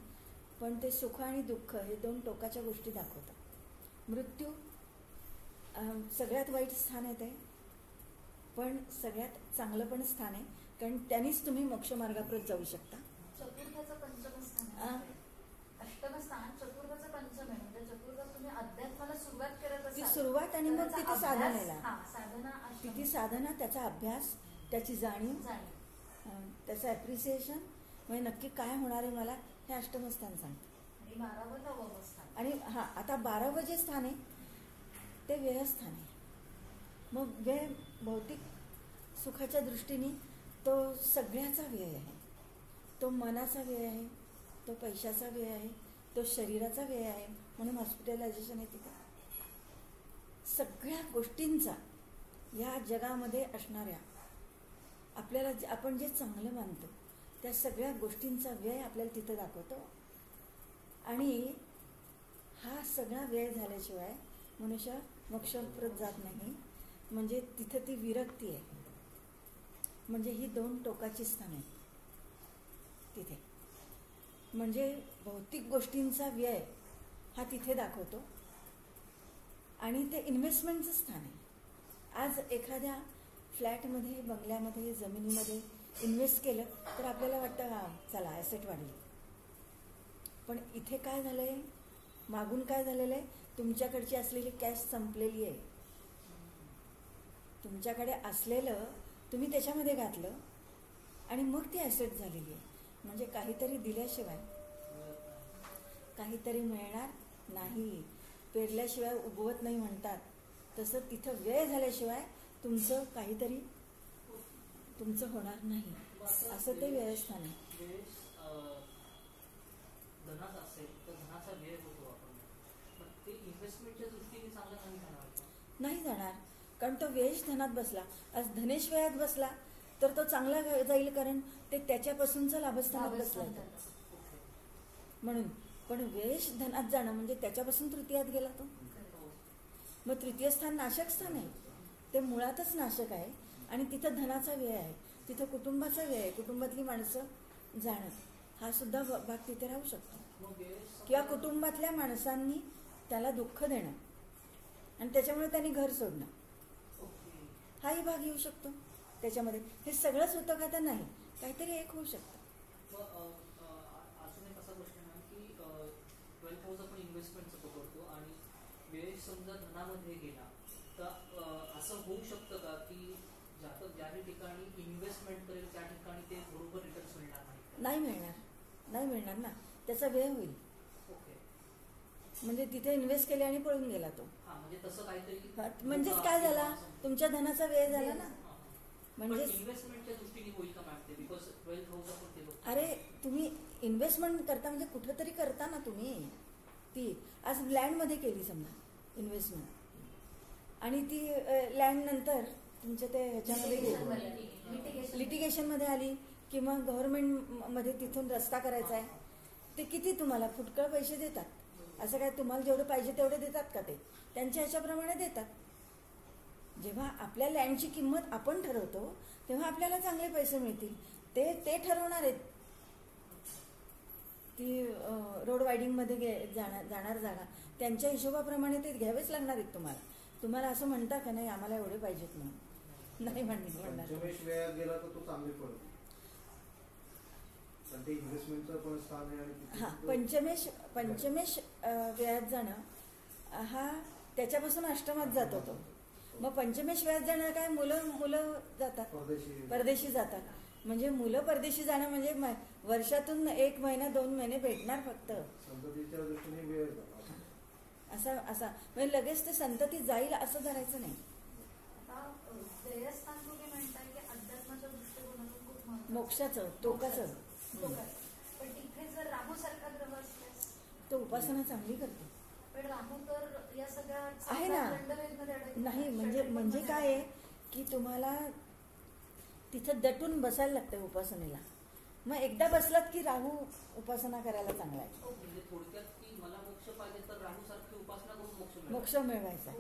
पण ते सुख आणि दुःख हे 2 टोकाच्या गोष्टी दाखवतात. मृत्यू सगळ्यात वाईट स्थान आहे ते, पण सगळ्यात चांगलं पण स्थान आहे. कारण त्यांनीच तुम्ही मोक्ष मार्गाप्रत जाऊ शकता. चतुर्थाचं पंचम स्थान, अष्टम स्थान चतुर्थाचं पंचम आहे. म्हणजे चतुर्थात तुम्ही अध्यात्माला सुरुवात करत असाल, सुरुवात आणि मग तिथे साधनेला साधना, तिथे साधना, त्याचा अभ्यास, त्याची जाणीव, त्याचं ॲप्रिसिएशन. म्हणजे नक्की काय होणार आहे मला हे अष्टम स्थान सांगतं. आणि 12वं 9वं स्थान. आणि आता 12वं जे स्थान आहे ते व्ययस्थान आहे. मग व्यय भौतिक सुखाच्या दृष्टीने तो सगळ्याचा व्यय आहे. तो मनाचा व्यय आहे, तो पैशाचा व्यय आहे, तो शरीराचा व्यय आहे. म्हणून हॉस्पिटलायझेशन आहे तिथे. सगळ्या गोष्टींचा या जगामध्ये असणाऱ्या आपल्याला आपण जे चांगलं मानतो त्या सगळ्या गोष्टींचा व्यय आपल्याला तिथं दाखवतो. आणि हा सगळा व्यय झाल्याशिवाय मनुष्य मोक्षाप्रत जात नाही. म्हणजे तिथं ती विरक्ती आहे. म्हणजे ही 2 टोकाची स्थान आहेत तिथे. म्हणजे भौतिक गोष्टींचा व्यय हा तिथे दाखवतो आणि ते इन्व्हेस्टमेंटचं स्थान आहे. आज एखाद्या फ्लॅटमध्ये, बंगल्यामध्ये, जमिनीमध्ये इन्व्हेस्ट केलं तर आपल्याला वाटतं हा चला ॲसेट वाढली. पण इथे काय झालं आहे, मागून काय झालेलं आहे, तुमच्याकडची असलेली कॅश संपलेली आहे. तुमच्याकडे असलेलं तुम्ही त्याच्यामध्ये घातलं आणि मग ती ॲसेट झालेली आहे. म्हणजे काहीतरी दिल्याशिवाय काहीतरी मिळणार नाही. पेरल्याशिवाय उगवत नाही म्हणतात तसं तिथं व्यय झाल्याशिवाय तुमचं काहीतरी तुमचं होणार नाही. असं ते व्यवस्थान आहे. धनाचा असेल तर धनाचा व्यय होतो आपण, पण ते इन्व्हेस्टमेंटच्या दृष्टीने चांगलं नाही जाणार. नाही जाणार, कारण तो व्ययच धनात बसला. आज धनेश व्ययात बसला तर तो चांगला जाईल, कारण ते त्याच्यापासूनचं लाभस्थानात बसला. म्हणून पण वेश धनात जाणं म्हणजे त्याच्यापासून तृतीयात गेला तो. मग तृतीय स्थान नाशक स्थान आहे, ते मुळातच नाशक आहे. आणि तिथं धनाचा व्यय आहे, तिथं कुटुंबाचा व्यय आहे, कुटुंबातली माणसं जाणं हा सुद्धा भाग तिथे राहू शकतो. किंवा कुटुंबातल्या माणसांनी त्याला दुःख देणं आणि त्याच्यामुळे त्यांनी घर सोडणं हाही भाग येऊ शकतो त्याच्यामध्ये. हे सगळंच होतं का तर नाही, काहीतरी एक होऊ शकतं. अजून एक असा प्रश्न आहे की 12,000 आपण इन्व्हेस्टमेंटचं पकडतो आणि वेळ समजा धनामध्ये गेला तर असं होऊ शकतं का की ज्या ठिकाणी इन्व्हेस्टमेंट करेल त्या ठिकाणी ते बरोबर रिटर्न्स मिळणार नाही? नाही मिळणार ना, त्याचा व्यय होईल. म्हणजे तिथे इन्व्हेस्ट केले आणि पळून गेला तो. म्हणजे तसं काहीतरी म्हणजेच काय झाला, तुमच्या धनाचा व्यय झाला ना. म्हणजे इन्व्हेस्टमेंटच्या दृष्टीने होईल का मॅम ते? बिकॉज 12,000 अरे तुम्ही इन्व्हेस्टमेंट करता म्हणजे कुठं तरी करता ना तुम्ही. ती आज लँडमध्ये केली समजा इन्व्हेस्टमेंट आणि ती लँड नंतर तुमच्या ते ह्याच्यामध्ये लिटिगेशनमध्ये आली किंवा गव्हर्नमेंटमध्ये तिथून रस्ता करायचा आहे, ते किती तुम्हाला फुटकळ पैसे देतात. असं काय तुम्हाला जेवढं पाहिजे तेवढे देतात का? ते त्यांच्या ह्याच्याप्रमाणे देतात. जेव्हा आपल्या लँडची किंमत आपण ठरवतो तेव्हा आपल्याला चांगले पैसे मिळतील. ते ठरवणार आहेत. ती रोड वायडिंगमध्ये जाणार जागा त्यांच्या हिशोबाप्रमाणे ते घ्यावेच लागणार आहेत तुम्हाला. तुम्हाला असं म्हणता का नाही आम्हाला एवढे पाहिजेत म्हणून? नाही म्हणणार. गेला तर तो चांगले पडतो. हा पंचमेश व्ययात जाणं हा त्याच्यापासून अष्टमात जात होतो. मग पंचमेश व्ययात जाणं काय, मुलं जातात परदेशी जातात. म्हणजे मुलं परदेशी जाणं म्हणजे वर्षातून 1 महिना 2 महिने भेटणार फक्त असा म्हणजे लगेच ते संतती जाईल असं धरायचं नाही. मोक्षाचं टोकाचं पण तिथे जर राहू सारखा ग्रह असल्यास तो उपासना चांगली करतो. पण राहू तर या सगळ्या आहे ना. नाही म्हणजे काय आहे की तुम्हाला तिथं दटून बसायला लागतं उपासनेला. मग एकदा बसलात की राहू उपासना करायला चांगला आहे. म्हणजे थोडक्यात की मला मोक्ष पाहिजे तर राहू सारखी उपासना करून मोक्ष मिळवायचा.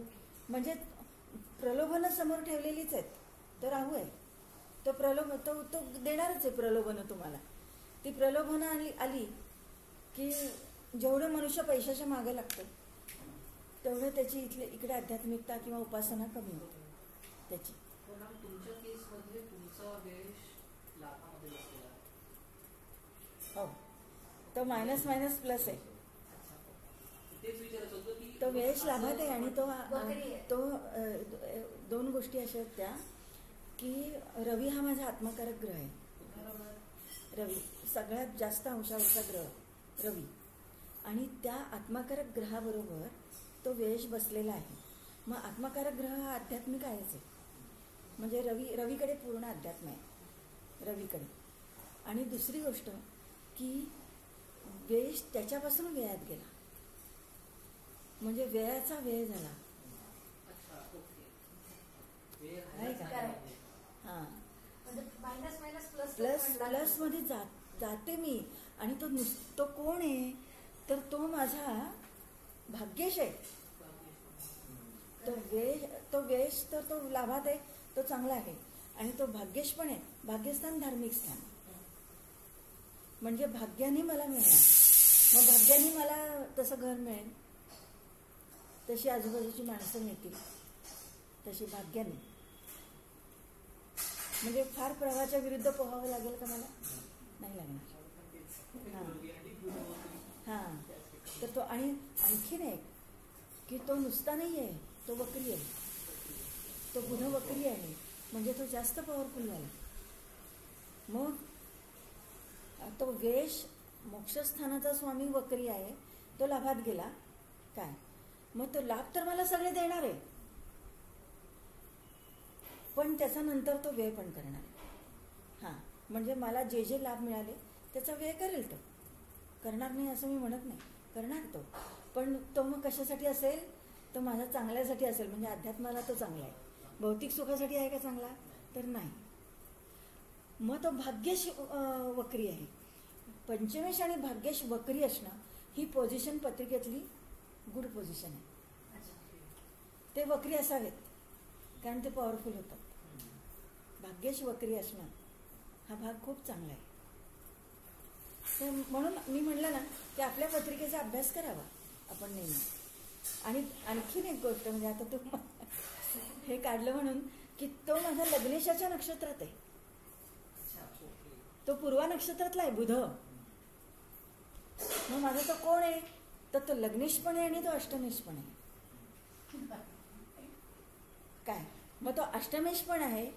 म्हणजे प्रलोभन समोर ठेवलेलीच आहेत. तो राहू आहे, तो तो देणारच आहे प्रलोभन तुम्हाला. ती प्रलोभन आली की जेवढं मनुष्य पैशाच्या मागे लागतं तेवढं त्याची इकडे आध्यात्मिकता किंवा उपासना कमी होते त्याची. तुमच्या केसमध्ये तुमचा वेश लाखामध्ये बसलेला आहे. हो, तो मायनस प्लस आहे. तेच विचारायचं होतं की तो वेश लाभात आहे. आणि तो 2 गोष्टी अशा आहेत त्या की रवी हा माझा आत्मकारक ग्रह आहे. रवी सगळ्यात जास्त अंशावरचा ग्रह रवी. आणि त्या आत्मकारक ग्रहाबरोबर तो वेश बसलेला आहे. मग आत्मकारक ग्रह हा आध्यात्मिक आहेच आहे. म्हणजे रवीकडे पूर्ण अध्यात्म आहे रवीकडे. आणि दुसरी गोष्ट की वेश त्याच्यापासून व्ययात गेला म्हणजे व्ययाचा व्यय झाला. हा प्लस मध्ये जाते मी. आणि तो कोण आहे तर तो माझा भाग्येश आहे. तो वेश तर तो लाभात आहे, तो चांगला आहे. आणि तो भाग्येश पण आहे. भाग्यस्थान धार्मिक स्थान म्हणजे भाग्याने मला मिळणार. मग भाग्याने मला तसं घर मिळेल, तशी आजूबाजूची माणसं मिळतील, तशी भाग्याने. म्हणजे फार प्रवाहाच्या विरुद्ध पोहावं लागेल का मला? नाही लागणार. हां तर तो. आणि आणखीन एक की तो नुसता नाही आहे, तो वक्री आहे. तो पुन्हा वक्री आहे म्हणजे तो जास्त पॉवरफुल झाला. मग तो वेश मोक्षस्थानाचा स्वामी वक्री आहे, तो लाभात गेला काय. मग तो लाभ तर मला सगळे देणार आहे, पण त्याचा नंतर तो व्यय पण करणार आहे. हां म्हणजे मला जे लाभ मिळाले त्याचा व्यय करेल. तो करणार नाही असं मी म्हणत नाही, करणार तो. पण तो मग कशासाठी असेल, तो माझ्या चांगल्यासाठी असेल. म्हणजे अध्यात्माला तो चांगला आहे. भौतिक सुखासाठी आहे का चांगला तर नाही. मग तो भाग्येश वक्री आहे. पंचमेश आणि भाग्येश वक्री असणं ही पोझिशन पत्रिकेतली गुड पोझिशन आहे. ते वक्री असावेत कारण ते पॉवरफुल होतात. भाग्येश वक्री असणं हा भाग खूप चांगला आहे. तर म्हणून मी म्हणलं ना की आपल्या पत्रिकेचा अभ्यास करावा आपण नेहमी. आणि आणखीन एक गोष्ट म्हणजे आता तू हे काढलं म्हणून की तो माझा लग्नेशाच्या नक्षत्रात आहे. तो पूर्वा नक्षत्रातला आहे बुध. मग माझा तो कोण आहे तर तो लग्नेश पण आहे आणि तो अष्टमेश पण आहे. काय मग तो अष्टमेश पण आहे.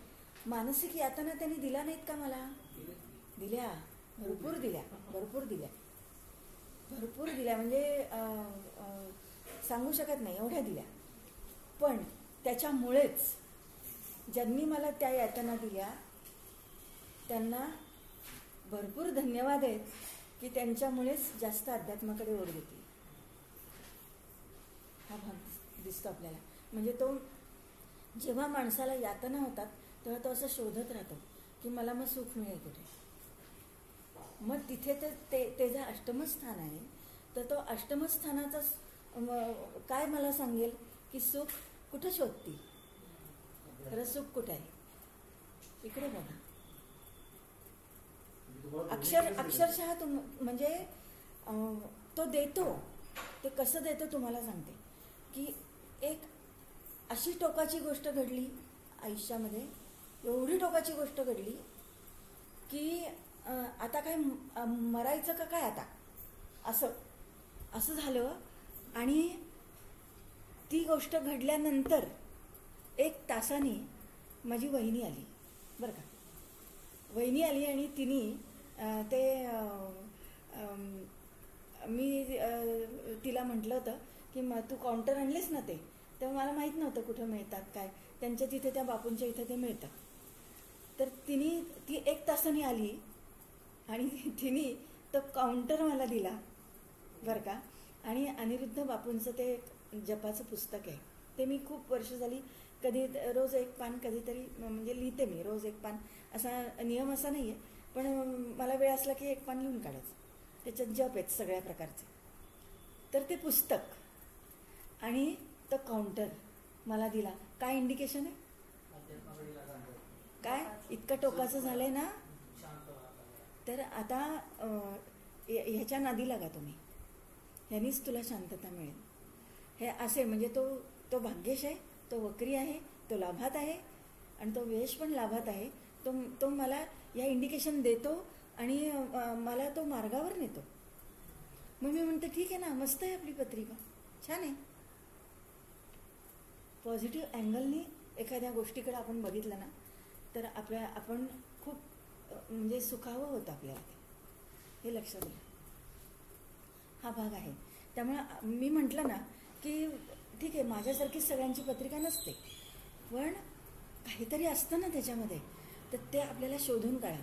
मानसिक यातना त्यांनी दिला नाहीत का मला? दिल्या, भरपूर दिल्या, भरपूर दिल्या, भरपूर दिल्या. म्हणजे सांगू शकत नाही एवढ्या दिल्या. पण त्याच्यामुळेच ज्यांनी मला त्या यातना दिल्या त्यांना भरपूर धन्यवाद आहेत की त्यांच्यामुळेच जास्त अध्यात्माकडे ओढ घेतली. हा भाग दिसतो आपल्याला. म्हणजे तो जेव्हा माणसाला यातना होतात तेव्हा तो असं शोधत राहतो की मला मग सुख मिळेल कुठे. मग तिथे तर ते जे अष्टमस्थान आहे तर तो अष्टमस्थानाचा काय मला सांगेल की सुख कुठं शोधती. खरं सुख कुठे आहे? इकडे बघा. अक्षरशः म्हणजे तो देतो. ते कसं देतो तुम्हाला सांगते की एक अशी टोकाची गोष्ट घडली आयुष्यामध्ये, एवढी टोकाची गोष्ट घडली की आता काय मरायचं का काय आता असं झालं. आणि ती गोष्ट घडल्यानंतर 1 तासाने माझी वहिनी आली बरं का. वहिनी आली आणि तिने मी तिला म्हटलं होतं की तू काउंटर आणलीस ना ते, तेव्हा मला माहीत नव्हतं कुठं मिळतात काय. त्यांच्या तिथे त्या बापूंच्या इथे ते मिळतात. तर ती 1 तासाने आली आणि तिने तो काउंटर मला दिला बरं का. आणि अनिरुद्ध बापूंचं ते जपाचं पुस्तक आहे. ते मी खूप वर्ष झाली कधी रोज 1 पान कधीतरी म्हणजे लिहिते मी. रोज 1 पान असा नियम असा नाही आहे, पण मला वेळ असला की 1 पान लिहून काढायचं. त्याच्यात जप आहेत सगळ्या प्रकारचे. तर ते पुस्तक आणि तो काउंटर मला दिला. काय इंडिकेशन आहे? काय इतकं टोकाचं झालंय ना. तर आता ह्याच्या नादी लागा तुम्ही, ह्यानीच तुला शांतता मिळेल. हे असे म्हणजे तो भाग्येश आहे, तो वक्री आहे, तो लाभात आहे आणि तो वेश पण लाभात आहे. तो मला या इंडिकेशन देतो आणि मला तो मार्गावर नेतो. मग मी म्हणते ठीक आहे ना, मस्त आहे आपली पत्रिका, छान आहे. पॉझिटिव्ह अँगलनी एखाद्या गोष्टीकडे आपण बघितलं ना तर आपण खूप म्हणजे सुखावं होतं आपल्याला. हे लक्षात घ्या. हा भाग आहे. त्यामुळे मी म्हटलं ना की ठीक आहे माझ्यासारखी सगळ्यांची पत्रिका नसते, पण काहीतरी असतं ना त्याच्यामध्ये, तर ते आपल्याला शोधून काढा.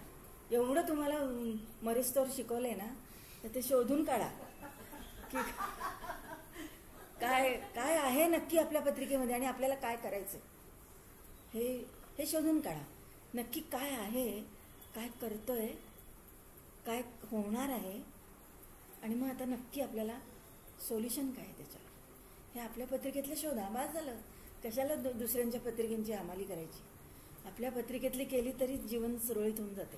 एवढं तुम्हाला मरेस्तोवर शिकवलंय ना तर ते शोधून काढा की काय आहे नक्की आपल्या पत्रिकेमध्ये आणि आपल्याला काय करायचं हे शोधून काढा. नक्की काय आहे, काय करतोय, काय होणार आहे आणि मग आता नक्की आपल्याला सोल्युशन काय आहे त्याच्यावर हे आपल्या पत्रिकेतलं शोधा. बस झालं. कशाला दुसऱ्यांच्या पत्रिकेंची हमाली करायची. आपल्या पत्रिकेतली केली तरी जीवन सुरळीत होऊन जाते.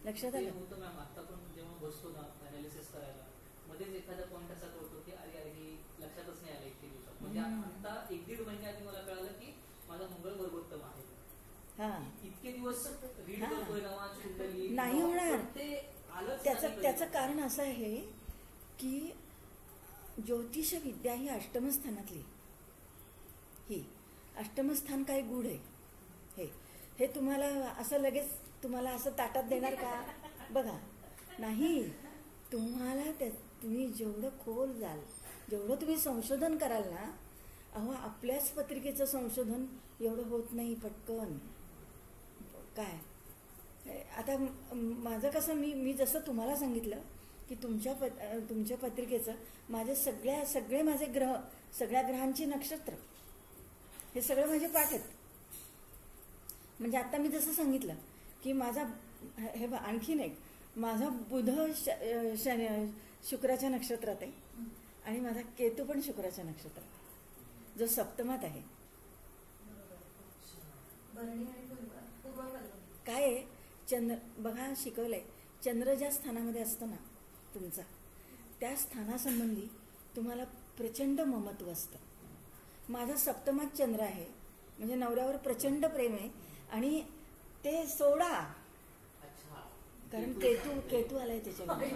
लक्षात आलं? होतं मॅम. आता पण जेव्हा बसतो ना अनालिसिस करायला मध्येच एखादा पॉईंट असा कळतो की अरे ही लक्षातच नाही आलं 1 दिवसात. म्हणजे आता 1-1.5 महिने आधी मला कळालं की माझा मंगळ वर्गोत्तम आहे. इतके दिवस रीड करतोय नवाज कुंडली नाही होणार. त्याचं कारण असं आहे की ज्योतिष विद्या ही अष्टमस्थानातली. ही अष्टमस्थान काय गूढ आहे हे तुम्हाला असं लगेच तुम्हाला असं ताटात देणार का? बघा नाही. तुम्हाला तुम्ही जेवढं खोल जाल, जेवढं तुम्ही संशोधन कराल ना, आपल्याच पत्रिकेचं संशोधन एवढं होत नाही पटकन. काय आता माझं कसं मी जसं तुम्हाला सांगितलं की तुमच्या पत्रिकेचं माझे सगळे माझे ग्रह, सगळ्या ग्रहांची नक्षत्र हे सगळं माझे पाठ आहेत. म्हणजे आता मी जसं सांगितलं की माझा हे आणखीन एक माझा बुध शुक्राच्या नक्षत्रात आहे आणि माझा केतू पण शुक्राच्या नक्षत्रात आहे, जो सप्तमात आहे. काय आहे, चंद्र बघा शिकवलंय, चंद्र ज्या स्थानामध्ये असतो ना तुमचा, त्या स्थानासंबंधी तुम्हाला प्रचंड ममत्व असतं. माझा सप्तमात चंद्र आहे म्हणजे नवऱ्यावर प्रचंड प्रेम आहे आणि ते सोडा, कारण केतू आलाय त्याच्यामध्ये.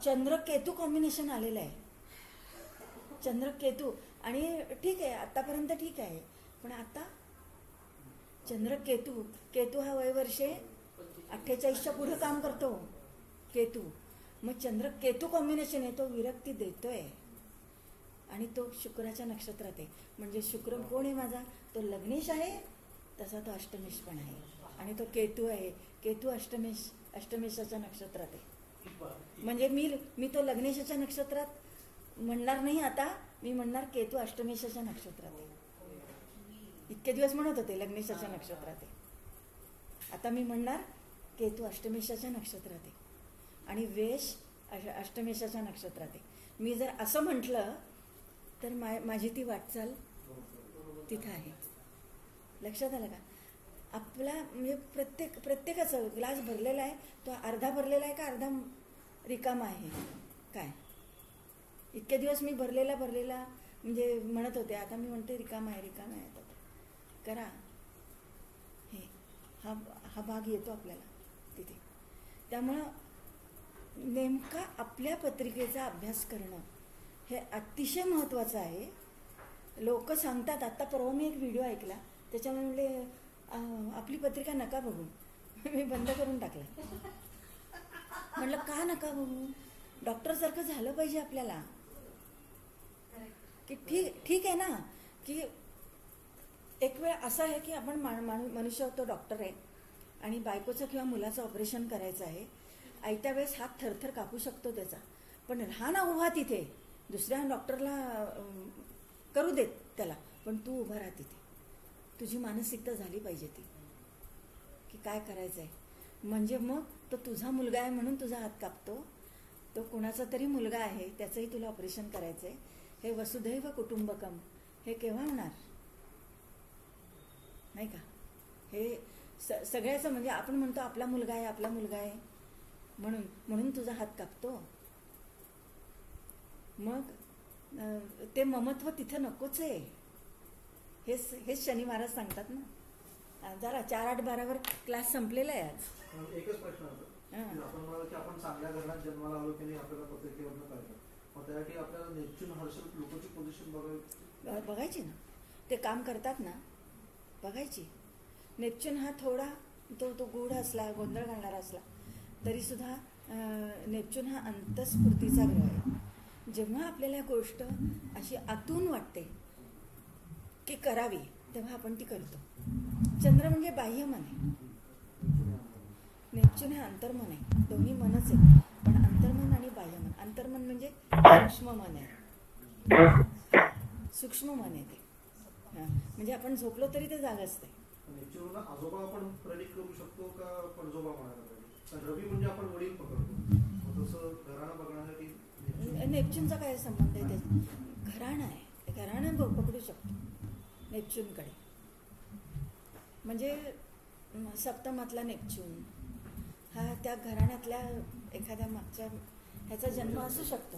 चंद्र केतू कॉम्बिनेशन आलेलं आहे, चंद्र केतू. आणि ठीक आहे आतापर्यंत ठीक आहे, पण आता चंद्र केतू हा वयवर्षे 48च्या पुढे काम करतो केतू. मग चंद्र केतू कॉम्बिनेशन आहे, तो विरक्ती देतोय आणि तो शुक्राच्या नक्षत्रात आहे. म्हणजे शुक्र कोण आहे माझा, तो लग्नेश आहे, तसा तो अष्टमेश पण आहे. आणि तो केतू आहे, केतू अष्टमेशाच्या नक्षत्रात आहे. म्हणजे मी तो लग्नेशाच्या नक्षत्रात म्हणणार नाही, आता मी म्हणणार केतू अष्टमेशाच्या नक्षत्रात आहे. इतके दिवस म्हणत होते लग्नेशाच्या नक्षत्रात आहे, आता मी म्हणणार केतू अष्टमेशाच्या नक्षत्रात आहे आणि वेश अष्टमेशाच्या नक्षत्रात आहे. मी जर असं म्हटलं तर माझी ती वाटचाल तिथं आहे. लक्षात आलं का? आपला म्हणजे प्रत्येकाचं ग्लास भरलेला आहे, तो अर्धा भरलेला आहे का अर्धा रिकामा आहे काय? इतके दिवस मी भरलेला म्हणजे म्हणत होते, आता मी म्हणते रिकामा आहे. करा हे, हा भाग येतो आपल्याला तिथे. त्यामुळं नेमका आपल्या पत्रिकेचा अभ्यास करणं हे अतिशय महत्त्वाचं आहे. लोक सांगतात, आत्ता परवा मी एक व्हिडिओ ऐकला, त्याच्यामुळे म्हणले आपली पत्रिका नका बघू. मी बंद करून टाकलं. म्हटलं का नका बघू, डॉक्टरसारखं झालं पाहिजे आपल्याला. की ठीक आहे ना, की एक वेळ असं आहे की आपण मनुष्य होतो, डॉक्टर आहे आणि बायकोचं किंवा मुलाचं ऑपरेशन करायचं आहे. आयत्या वेळेस हात थरथर कापू शकतो त्याचा, पण राहा ना उभा तिथे, दुसऱ्या डॉक्टरला करू देत त्याला, पण तू उभा राहा तिथे. तुझी मानसिकता झाली पाहिजे ती, की काय करायचं आहे. म्हणजे मग तो तुझा मुलगा आहे म्हणून तुझा हात कापतो, तो कुणाचा तरी मुलगा आहे त्याचंही तुला ऑपरेशन करायचं आहे. हे वसुधैव कुटुंबकम हे केव्हा होणार नाही का? हे सगळ्याचं म्हणजे आपण म्हणतो आपला मुलगा आहे म्हणून तुझा हात कापतो. मग ते ममत्व तिथं नकोच आहे. हेच शनी महाराज सांगतात ना. जरा 4-8-12 क्लास संपलेला आहे आज. एकच प्रश्न होता, आपण म्हणालो की आपण चांगल्या घरात जन्माला आलो की नाही आपल्याला पत्रिकेवरनं कळतं, मग त्यासाठी आपल्याला नेपच्यून हर्षल लोकांची पोझिशन बघायची ना, ते काम करतात ना, बघायची. नेपच्यून हा थोडा तो गूढ असला, गोंधळ घालणारा असला तरी सुद्धा नेपच्यून हा अंतस्फूर्तीचा ग्रह आहे. जेव्हा आपल्याला गोष्ट अशी आतून वाटते की करावी, तेव्हा आपण ती करतो. चंद्र म्हणजे बाह्यमन आहे, नेपच्यून हे अंतर्मन आहे. दोन्ही मनच आहे, पण अंतर्मन आणि बाह्यमन. अंतर्मन म्हणजे सूक्ष्म मन आहे, सूक्ष्म मन आहे ते. म्हणजे आपण झोपलो तरी ते जाग असते. आजोबा आपण प्रेडिक्ट करू शकतो का पणजोबा म्हणायला पाहिजे? रवी म्हणजे आपण वडील पकडतो, तसं घराणं बघण्यासाठी नेपच्यूनचा काय संबंध आहे? त्याचा घराणं आहे, घराणं पकडू शकतो नेपच्यूनकडे. म्हणजे सप्तमातला नेपच्यून हा त्या घराण्यातल्या एखाद्या मागच्या ह्याचा जन्म असू शकतो.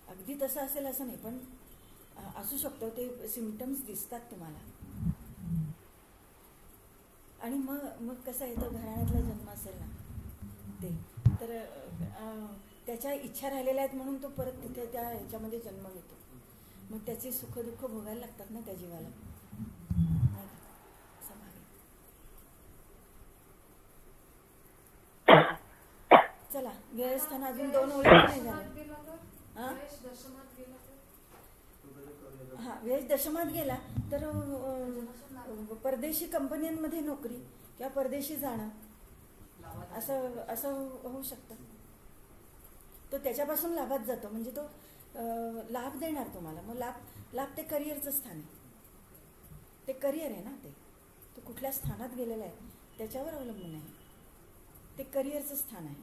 अगदी तसं असेल असं नाही, पण असू शकतो. ते सिम्पटम्स दिसतात तुम्हाला. आणि मग कसं आहे, तो घराण्यातला जन्म असेल ना ते, तर त्याच्या इच्छा राहिलेल्या आहेत म्हणून तो परत तिथे त्या ह्याच्यामध्ये जन्म घेतो. मग त्याची सुखदुःख भोगायला लागतात ना त्या जीवाला. चला, व्यवस्थान अजून 2 ओळी नाही झाल्या. हा, वेश दशमात गेला तर परदेशी कंपन्यांमध्ये नोकरी किंवा परदेशी जाणं असं होऊ शकतं. तो त्याच्यापासून लाभात जातो, म्हणजे तो लाभ देणार तुम्हाला. मग लाभ ते करिअरचं स्थान आहे, ते करिअर आहे ना, तो कुठल्या स्थानात गेलेला आहे त्याच्यावर अवलंबून आहे. ते करिअरचं स्थान आहे.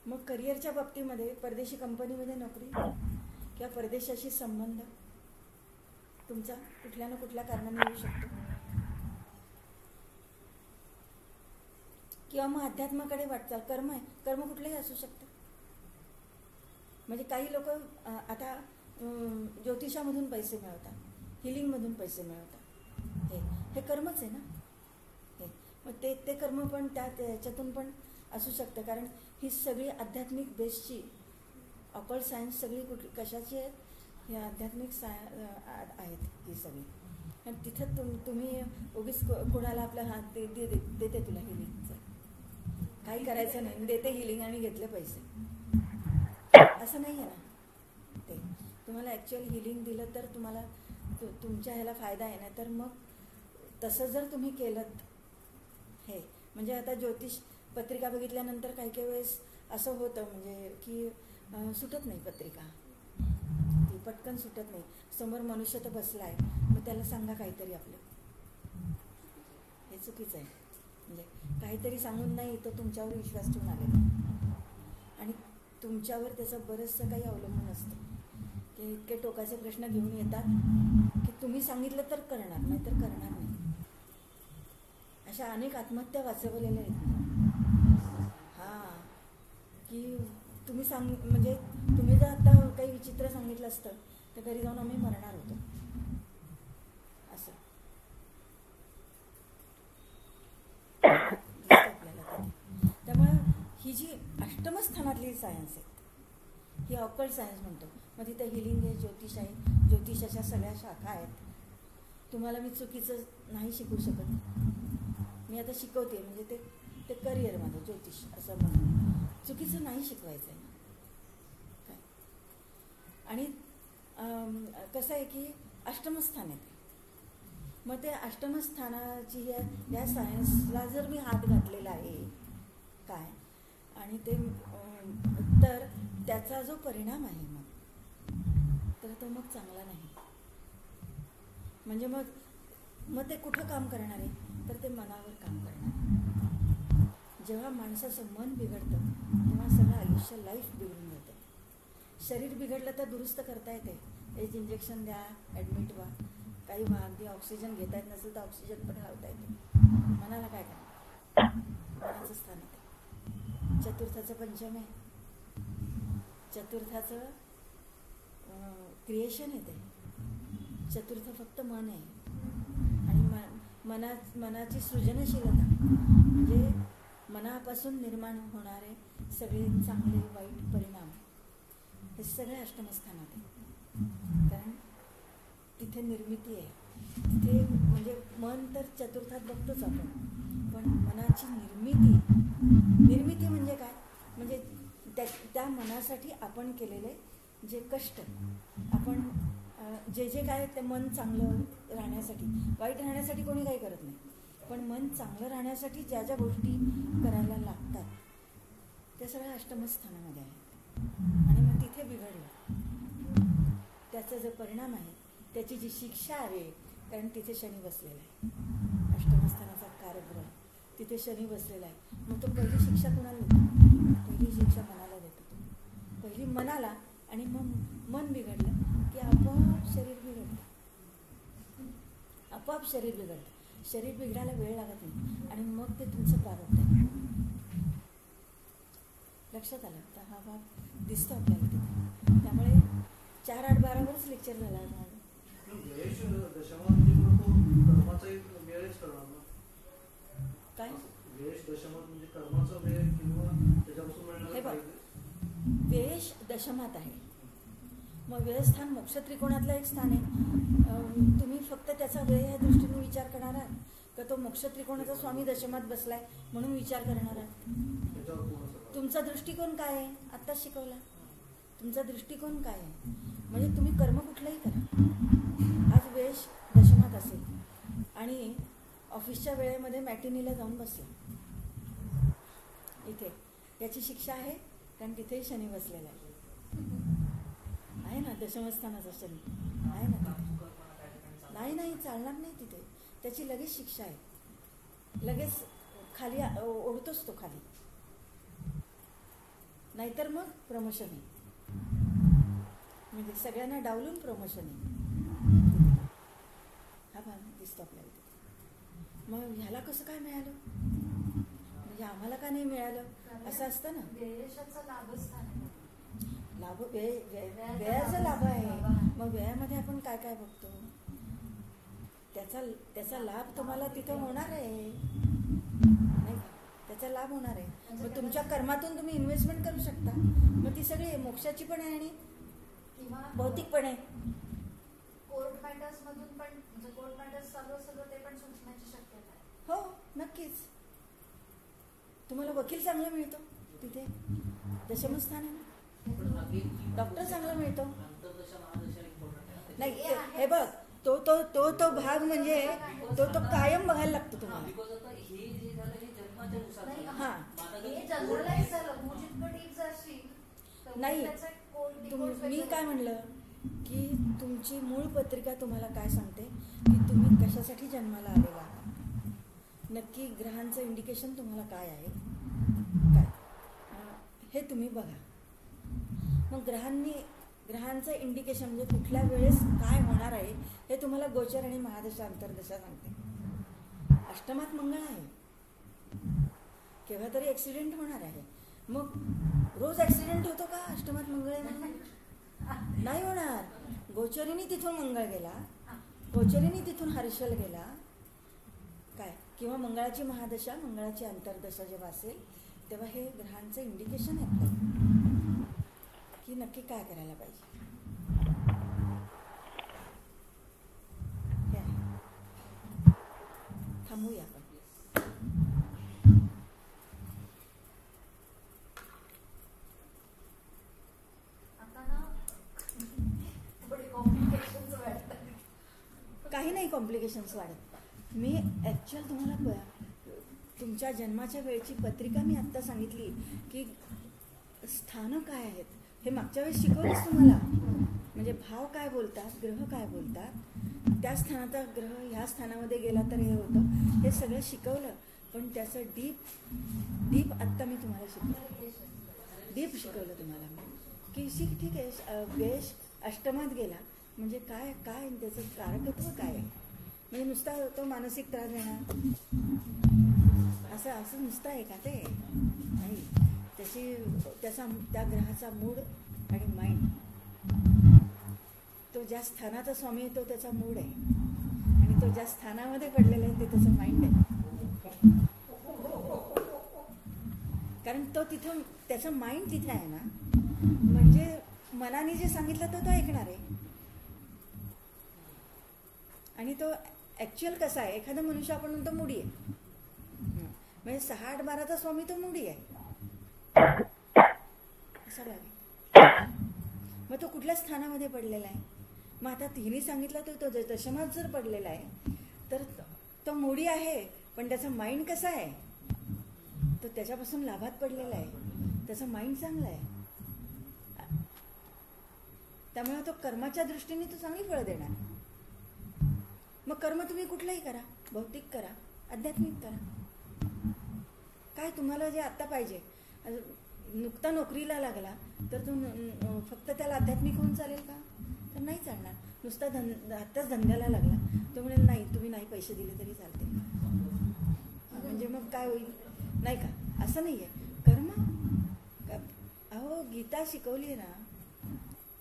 मग करिअरच्या बाबतीमध्ये परदेशी कंपनीमध्ये नोकरी किंवा परदेशाशी संबंध तुमचा कुठल्या ना कुठल्या कारणाने येऊ शकतो. किंवा मग अध्यात्माकडे वाटचाल, कर्म आहे, कर्म कुठलंही असू शकतं. म्हणजे काही लोक आता ज्योतिषामधून पैसे मिळवतात, हिलिंगमधून पैसे मिळवतात, हे कर्मच आहे ना. मग ते कर्म पण त्याच्यातून पण असू शकतं. कारण ही सगळी आध्यात्मिक बेसची ऑकल्ट सायन्स सगळी कशाची आहेत, हे आध्यात्मिक आहेत ही सगळी. आणि तिथं तुम्ही उगीच कोणाला आपला हात देते तुला हिलिंगचं, काही करायचं नाही, देते हिलिंग आणि घेतले पैसे, असं नाही आहे ना. ते तुम्हाला ॲक्च्युअल हिलिंग दिलं तर तुम्हाला तुमच्या ह्याला फायदा आहे ना. तर मग तसं जर तुम्ही केलं हे म्हणजे आता ज्योतिष पत्रिका बघितल्यानंतर काही काही वेळेस असं होतं म्हणजे की सुटत नाही पत्रिका, ती पटकन सुटत नाही. समोर मनुष्य तर बसला आहे, मग त्याला सांगा काहीतरी आपलं, हे चुकीचं आहे. म्हणजे काहीतरी सांगून नाही तो तुमच्यावर विश्वास ठेवून आलेला आणि तुमच्यावर त्याचं बरंचसं काही अवलंबून असतं. की इतके टोकाचे प्रश्न घेऊन येतात की तुम्ही सांगितलं तर करणार, नाही तर करणार नाही. अशा अनेक आत्महत्या वाचवलेल्या आहेत. हां, की तुम्ही म्हणजे तुम्ही जर आता काही विचित्र सांगितलं असतं तर घरी जाऊन आम्ही मरणार होतो असं आपल्याला. त्यामुळं ही जी अष्टमस्थानातली सायन्स आहे ही ऑकल्ट सायन्स म्हणतो. मग तिथं हिलिंग आहे, ज्योतिष आहे, ज्योतिषाच्या सगळ्या शाखा आहेत. तुम्हाला मी चुकीचं नाही शिकवू शकत, मी आता शिकवते म्हणजे ते करिअर माझं ज्योतिष असं म्हणून चुकीचं नाही शिकवायचं आहे काय. आणि कसं आहे की अष्टमस्थान आहे, मग ते अष्टमस्थानाची या सायन्सला जर मी हात घातलेला आहे काय आणि ते तर त्याचा जो परिणाम आहे तर तो मग चांगला नाही. म्हणजे मग ते कुठं काम करणार आहे तर ते मनावर काम करणार. जेव्हा माणसाचं मन बिघडतं तेव्हा सगळं आयुष्य लाईफ बिघडून जातं. शरीर बिघडलं तर दुरुस्त करता येते, एक इंजेक्शन द्या, ॲडमिट व्हा, काही व्हा, अगदी ऑक्सिजन घेता येत नसेल तर ऑक्सिजन पण लावता येते. मनाला काय करा, मनाचं स्थान येते. चतुर्थाचं पंचम आहे, चतुर्थाचं क्रिएशन येते. चतुर्थ फक्त मन आहे आणि मनाची सृजनशीलता म्हणजे मनापासून निर्माण होणारे सगळे चांगले वाईट परिणाम हे सगळे अष्टमस्थानात आहे. कारण तिथे निर्मिती आहे. तिथे म्हणजे मन तर चतुर्थात बघतोच आपण, पण मनाची निर्मिती म्हणजे काय, म्हणजे त्या मनासाठी आपण केलेले जे कष्ट, आपण जे काय ते मन चांगलं राहण्यासाठी, वाईट राहण्यासाठी कोणी काही करत नाही, पण मन चांगलं राहण्यासाठी ज्या ज्या गोष्टी करायला लागतात त्या सगळ्या अष्टमस्थानामध्ये आहेत. आणि मग तिथे बिघडलं त्याचा जो परिणाम आहे, त्याची जी शिक्षा आहे, कारण तिथे शनी बसलेला आहे, अष्टमस्थानाचा कारग्रह तिथे शनी बसलेला आहे. मग तो पहिली शिक्षा कोणाला देतो, पहिली शिक्षा मनाला देतो. पहिली मनाला, आणि मग मन बिघडलं की आपोआप शरीर बिघडतं, आपोआप शरीर बिघडतं. शरीर बिघडायला वेळ लागत नाही आणि मग ते तुमचं प्रारब्ध आहे. लक्षात आलं तर हा भाग दिसतो आपल्याला तिथे. त्यामुळे 4, 8, 12वरच लेक्चर झाला आहे माझं. काय हे बघ, वेश दशमात आहे, मग व्ययस्थान मोक्ष त्रिकोणातलं एक स्थान आहे. तुम्ही फक्त त्याचा व्यय ह्या दृष्टीने विचार करणार आहात का तो मोक्ष त्रिकोणाचा स्वामी दशमात बसलाय म्हणून विचार करणार आहात? तुमचा दृष्टिकोन काय आहे आत्ताच शिकवला. तुमचा दृष्टिकोन काय आहे म्हणजे तुम्ही कर्म कुठलंही करा. आज वेश दशमात असेल आणि ऑफिसच्या वेळेमध्ये मॅटिनीला जाऊन बसला इथे, याची शिक्षा आहे, कारण तिथेही शनी बसलेला आहे ना, दशमस्थानाचा शनी आहे ना. नाही चालणार नाही तिथे, त्याची लगेच शिक्षा आहे, लगेच खाली ओढतोच तो खाली. नाहीतर मग प्रमोशन आहे. म्हणजे सगळ्यांना डावलून प्रमोशन आहे. हा भाग दिसतो आपल्याला. मग ह्याला कसं काय मिळालं, म्हणजे आम्हाला का नाही मिळालं असं असतं ना. व्ययाचा लाभस्थान आहे. लाभ व्ययाचा लाभ आहे. मग व्ययामध्ये आपण काय काय बघतो, त्याचा लाभ तुम्हाला तिथं होणार आहे नाही का, त्याचा लाभ होणार आहे. मग तुमच्या कर्मातून तुम्ही इन्व्हेस्टमेंट करू शकता. मग ती सगळी मोक्षाची पण आहे आणि किंवा भौतिक पण आहे. कोर्ट मॅटर्स मधून पण, म्हणजे कोर्ट मॅटर्स चालू असेल तर ते पण सुटण्याची शक्यता आहे. हो नक्कीच. तुम्हाला वकील चांगला मिळतो तिथे, दशमस्थान आहे ना. डॉक्टर चांगला मिळतो. नाही हे बघ, तो तो तो तो भाग म्हणजे तो तो कायम बघायला लागतो तुम्हाला. नाही मी काय म्हणलं की तुमची मूळ पत्रिका तुम्हाला काय सांगते की तुम्ही कशासाठी जन्माला आलेला आहात, नक्की ग्रहांचं इंडिकेशन तुम्हाला काय आहे काय हे तुम्ही बघा. मग ग्रहांचं इंडिकेशन म्हणजे कुठल्या वेळेस काय होणार आहे हे तुम्हाला गोचर आणि महादशा अंतर्दशा सांगते. अष्टमात मंगळ आहे, केव्हा तरी ॲक्सिडेंट होणार आहे. मग रोज ॲक्सिडेंट होतो का अष्टमात मंगळ आहे म्हणून? नाही होणार. गोचरीने तिथून मंगळ गेला, गोचरीने तिथून हर्षल गेला काय, किंवा मंगळाची महादशा मंगळाची अंतर्दशा जेव्हा असेल तेव्हा हे ग्रहांचं इंडिकेशन आहे आपल्याला की नक्की काय करायला पाहिजे. थांबूया आपण. काही नाही कॉम्प्लिकेशन्स वाढत. मी ॲक्च्युअल तुम्हाला तुमच्या जन्माच्या वेळची पत्रिका मी आत्ता सांगितली की स्थानं काय आहेत हे मागच्या वेळेस शिकवलंच तुम्हाला. म्हणजे भाव काय बोलतात, ग्रह काय बोलतात, त्या स्थानाचा ग्रह ह्या स्थानामध्ये गेला तर हे होतं, हे सगळं शिकवलं. पण त्याचं डीप आत्ता मी तुम्हाला शिकवलं, डीप शिकवलं तुम्हाला की ठीक आहे वेश अष्टमात गेला म्हणजे काय काय त्याचं कारकत्व काय आहे. म्हणजे नुसता तो मानसिक त्रास देणार असं नुसतं आहे का ते नाही. त्या ग्रहाचा मूड आणि माइंड, तो ज्या स्थानाचा स्वामी आहे तो त्याचा मूड आहे आणि तो ज्या स्थानामध्ये पडलेला आहे ते त्याचं माइंड आहे. कारण तो तिथं त्याचं माइंड तिथे आहे ना, म्हणजे मनाने जे सांगितलं तो ऐकणार आहे. आणि तो ॲक्च्युअल कसा आहे, एखादा मनुष्य आपण म्हणतो मुडी आहे, म्हणजे 6-8-12चा स्वामी तो मुडी आहे असा लागेल. मग तो कुठल्या स्थानामध्ये पडलेला आहे. मग आता तिने सांगितलं तो दशमात जर पडलेला आहे तर तो मुडी आहे, पण त्याचा माइंड कसा आहे, तो त्याच्यापासून लाभात पडलेला आहे, त्याचा माइंड चांगला आहे. त्यामुळे तो कर्माच्या दृष्टीने तो चांगली फळं देणार. मग कर्म तुम्ही कुठलंही करा, भौतिक करा, आध्यात्मिक करा, काय तुम्हाला जे आत्ता पाहिजे. नुकता नोकरीला लागला तर तो फक्त त्याला आध्यात्मिक होऊन चालेल का, तर नाही चालणार. नुसता आत्ताच धंद्याला लागला तो म्हणेल नाही तुम्ही नाही पैसे दिले तरी चालते, म्हणजे मग काय होईल नाही का. असं नाही आहे कर्म. अहो गीता शिकवली आहे ना,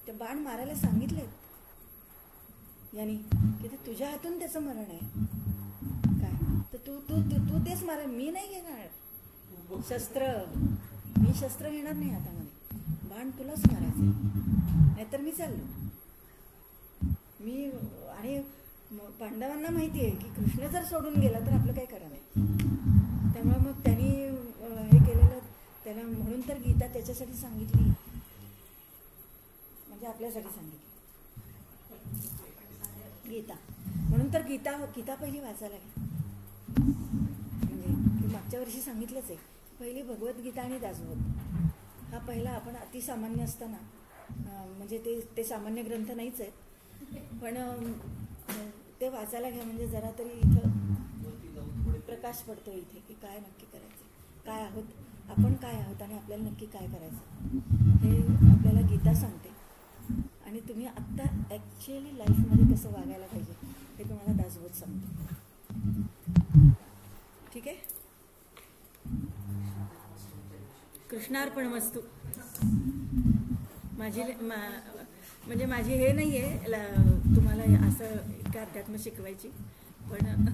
ते बाण मारायला सांगितलेत यानी की ते तुझ्या हातून त्याचं मरण आहे काय, तर तू तू तू तू तेच मार. मी नाही घेणार शस्त्र, मी शस्त्र घेणार नाही हातामध्ये, बाण तुलाच मारायचं, नाहीतर मी चाललो. मी आणि पांडवांना माहिती आहे की कृष्ण जर सोडून गेला तर आपलं काही करा नाही. त्यामुळे मग त्यांनी हे केलेलं त्याला, म्हणून तर गीता त्याच्यासाठी सांगितली, म्हणजे आपल्यासाठी सांगितली गीता. म्हणून तर गीता पहिली वाचायला घ्या. म्हणजे मागच्या वर्षी सांगितलंच आहे, पहिली भगवद्गीता आणि दासबोध हा पहिला. आपण अतिसामान्य असताना म्हणजे ते सामान्य ग्रंथ नाहीच आहेत, पण ते वाचायला घ्या. म्हणजे जरा तरी इथं प्रकाश पडतो इथे की काय नक्की करायचं, काय आहोत आपण काय आहोत आणि आपल्याला नक्की काय करायचं हे आपल्याला गीता सांगते. आणि तुम्ही आत्ता ॲक्च्युअली लाईफमध्ये कसं वागायला पाहिजे हे तुम्हाला दासबोध सांगतो. ठीक आहे. कृष्णार्पणमस्तु. म्हणजे माझी हे नाही आहे तुम्हाला असं इतकं अध्यात्म शिकवायची, पण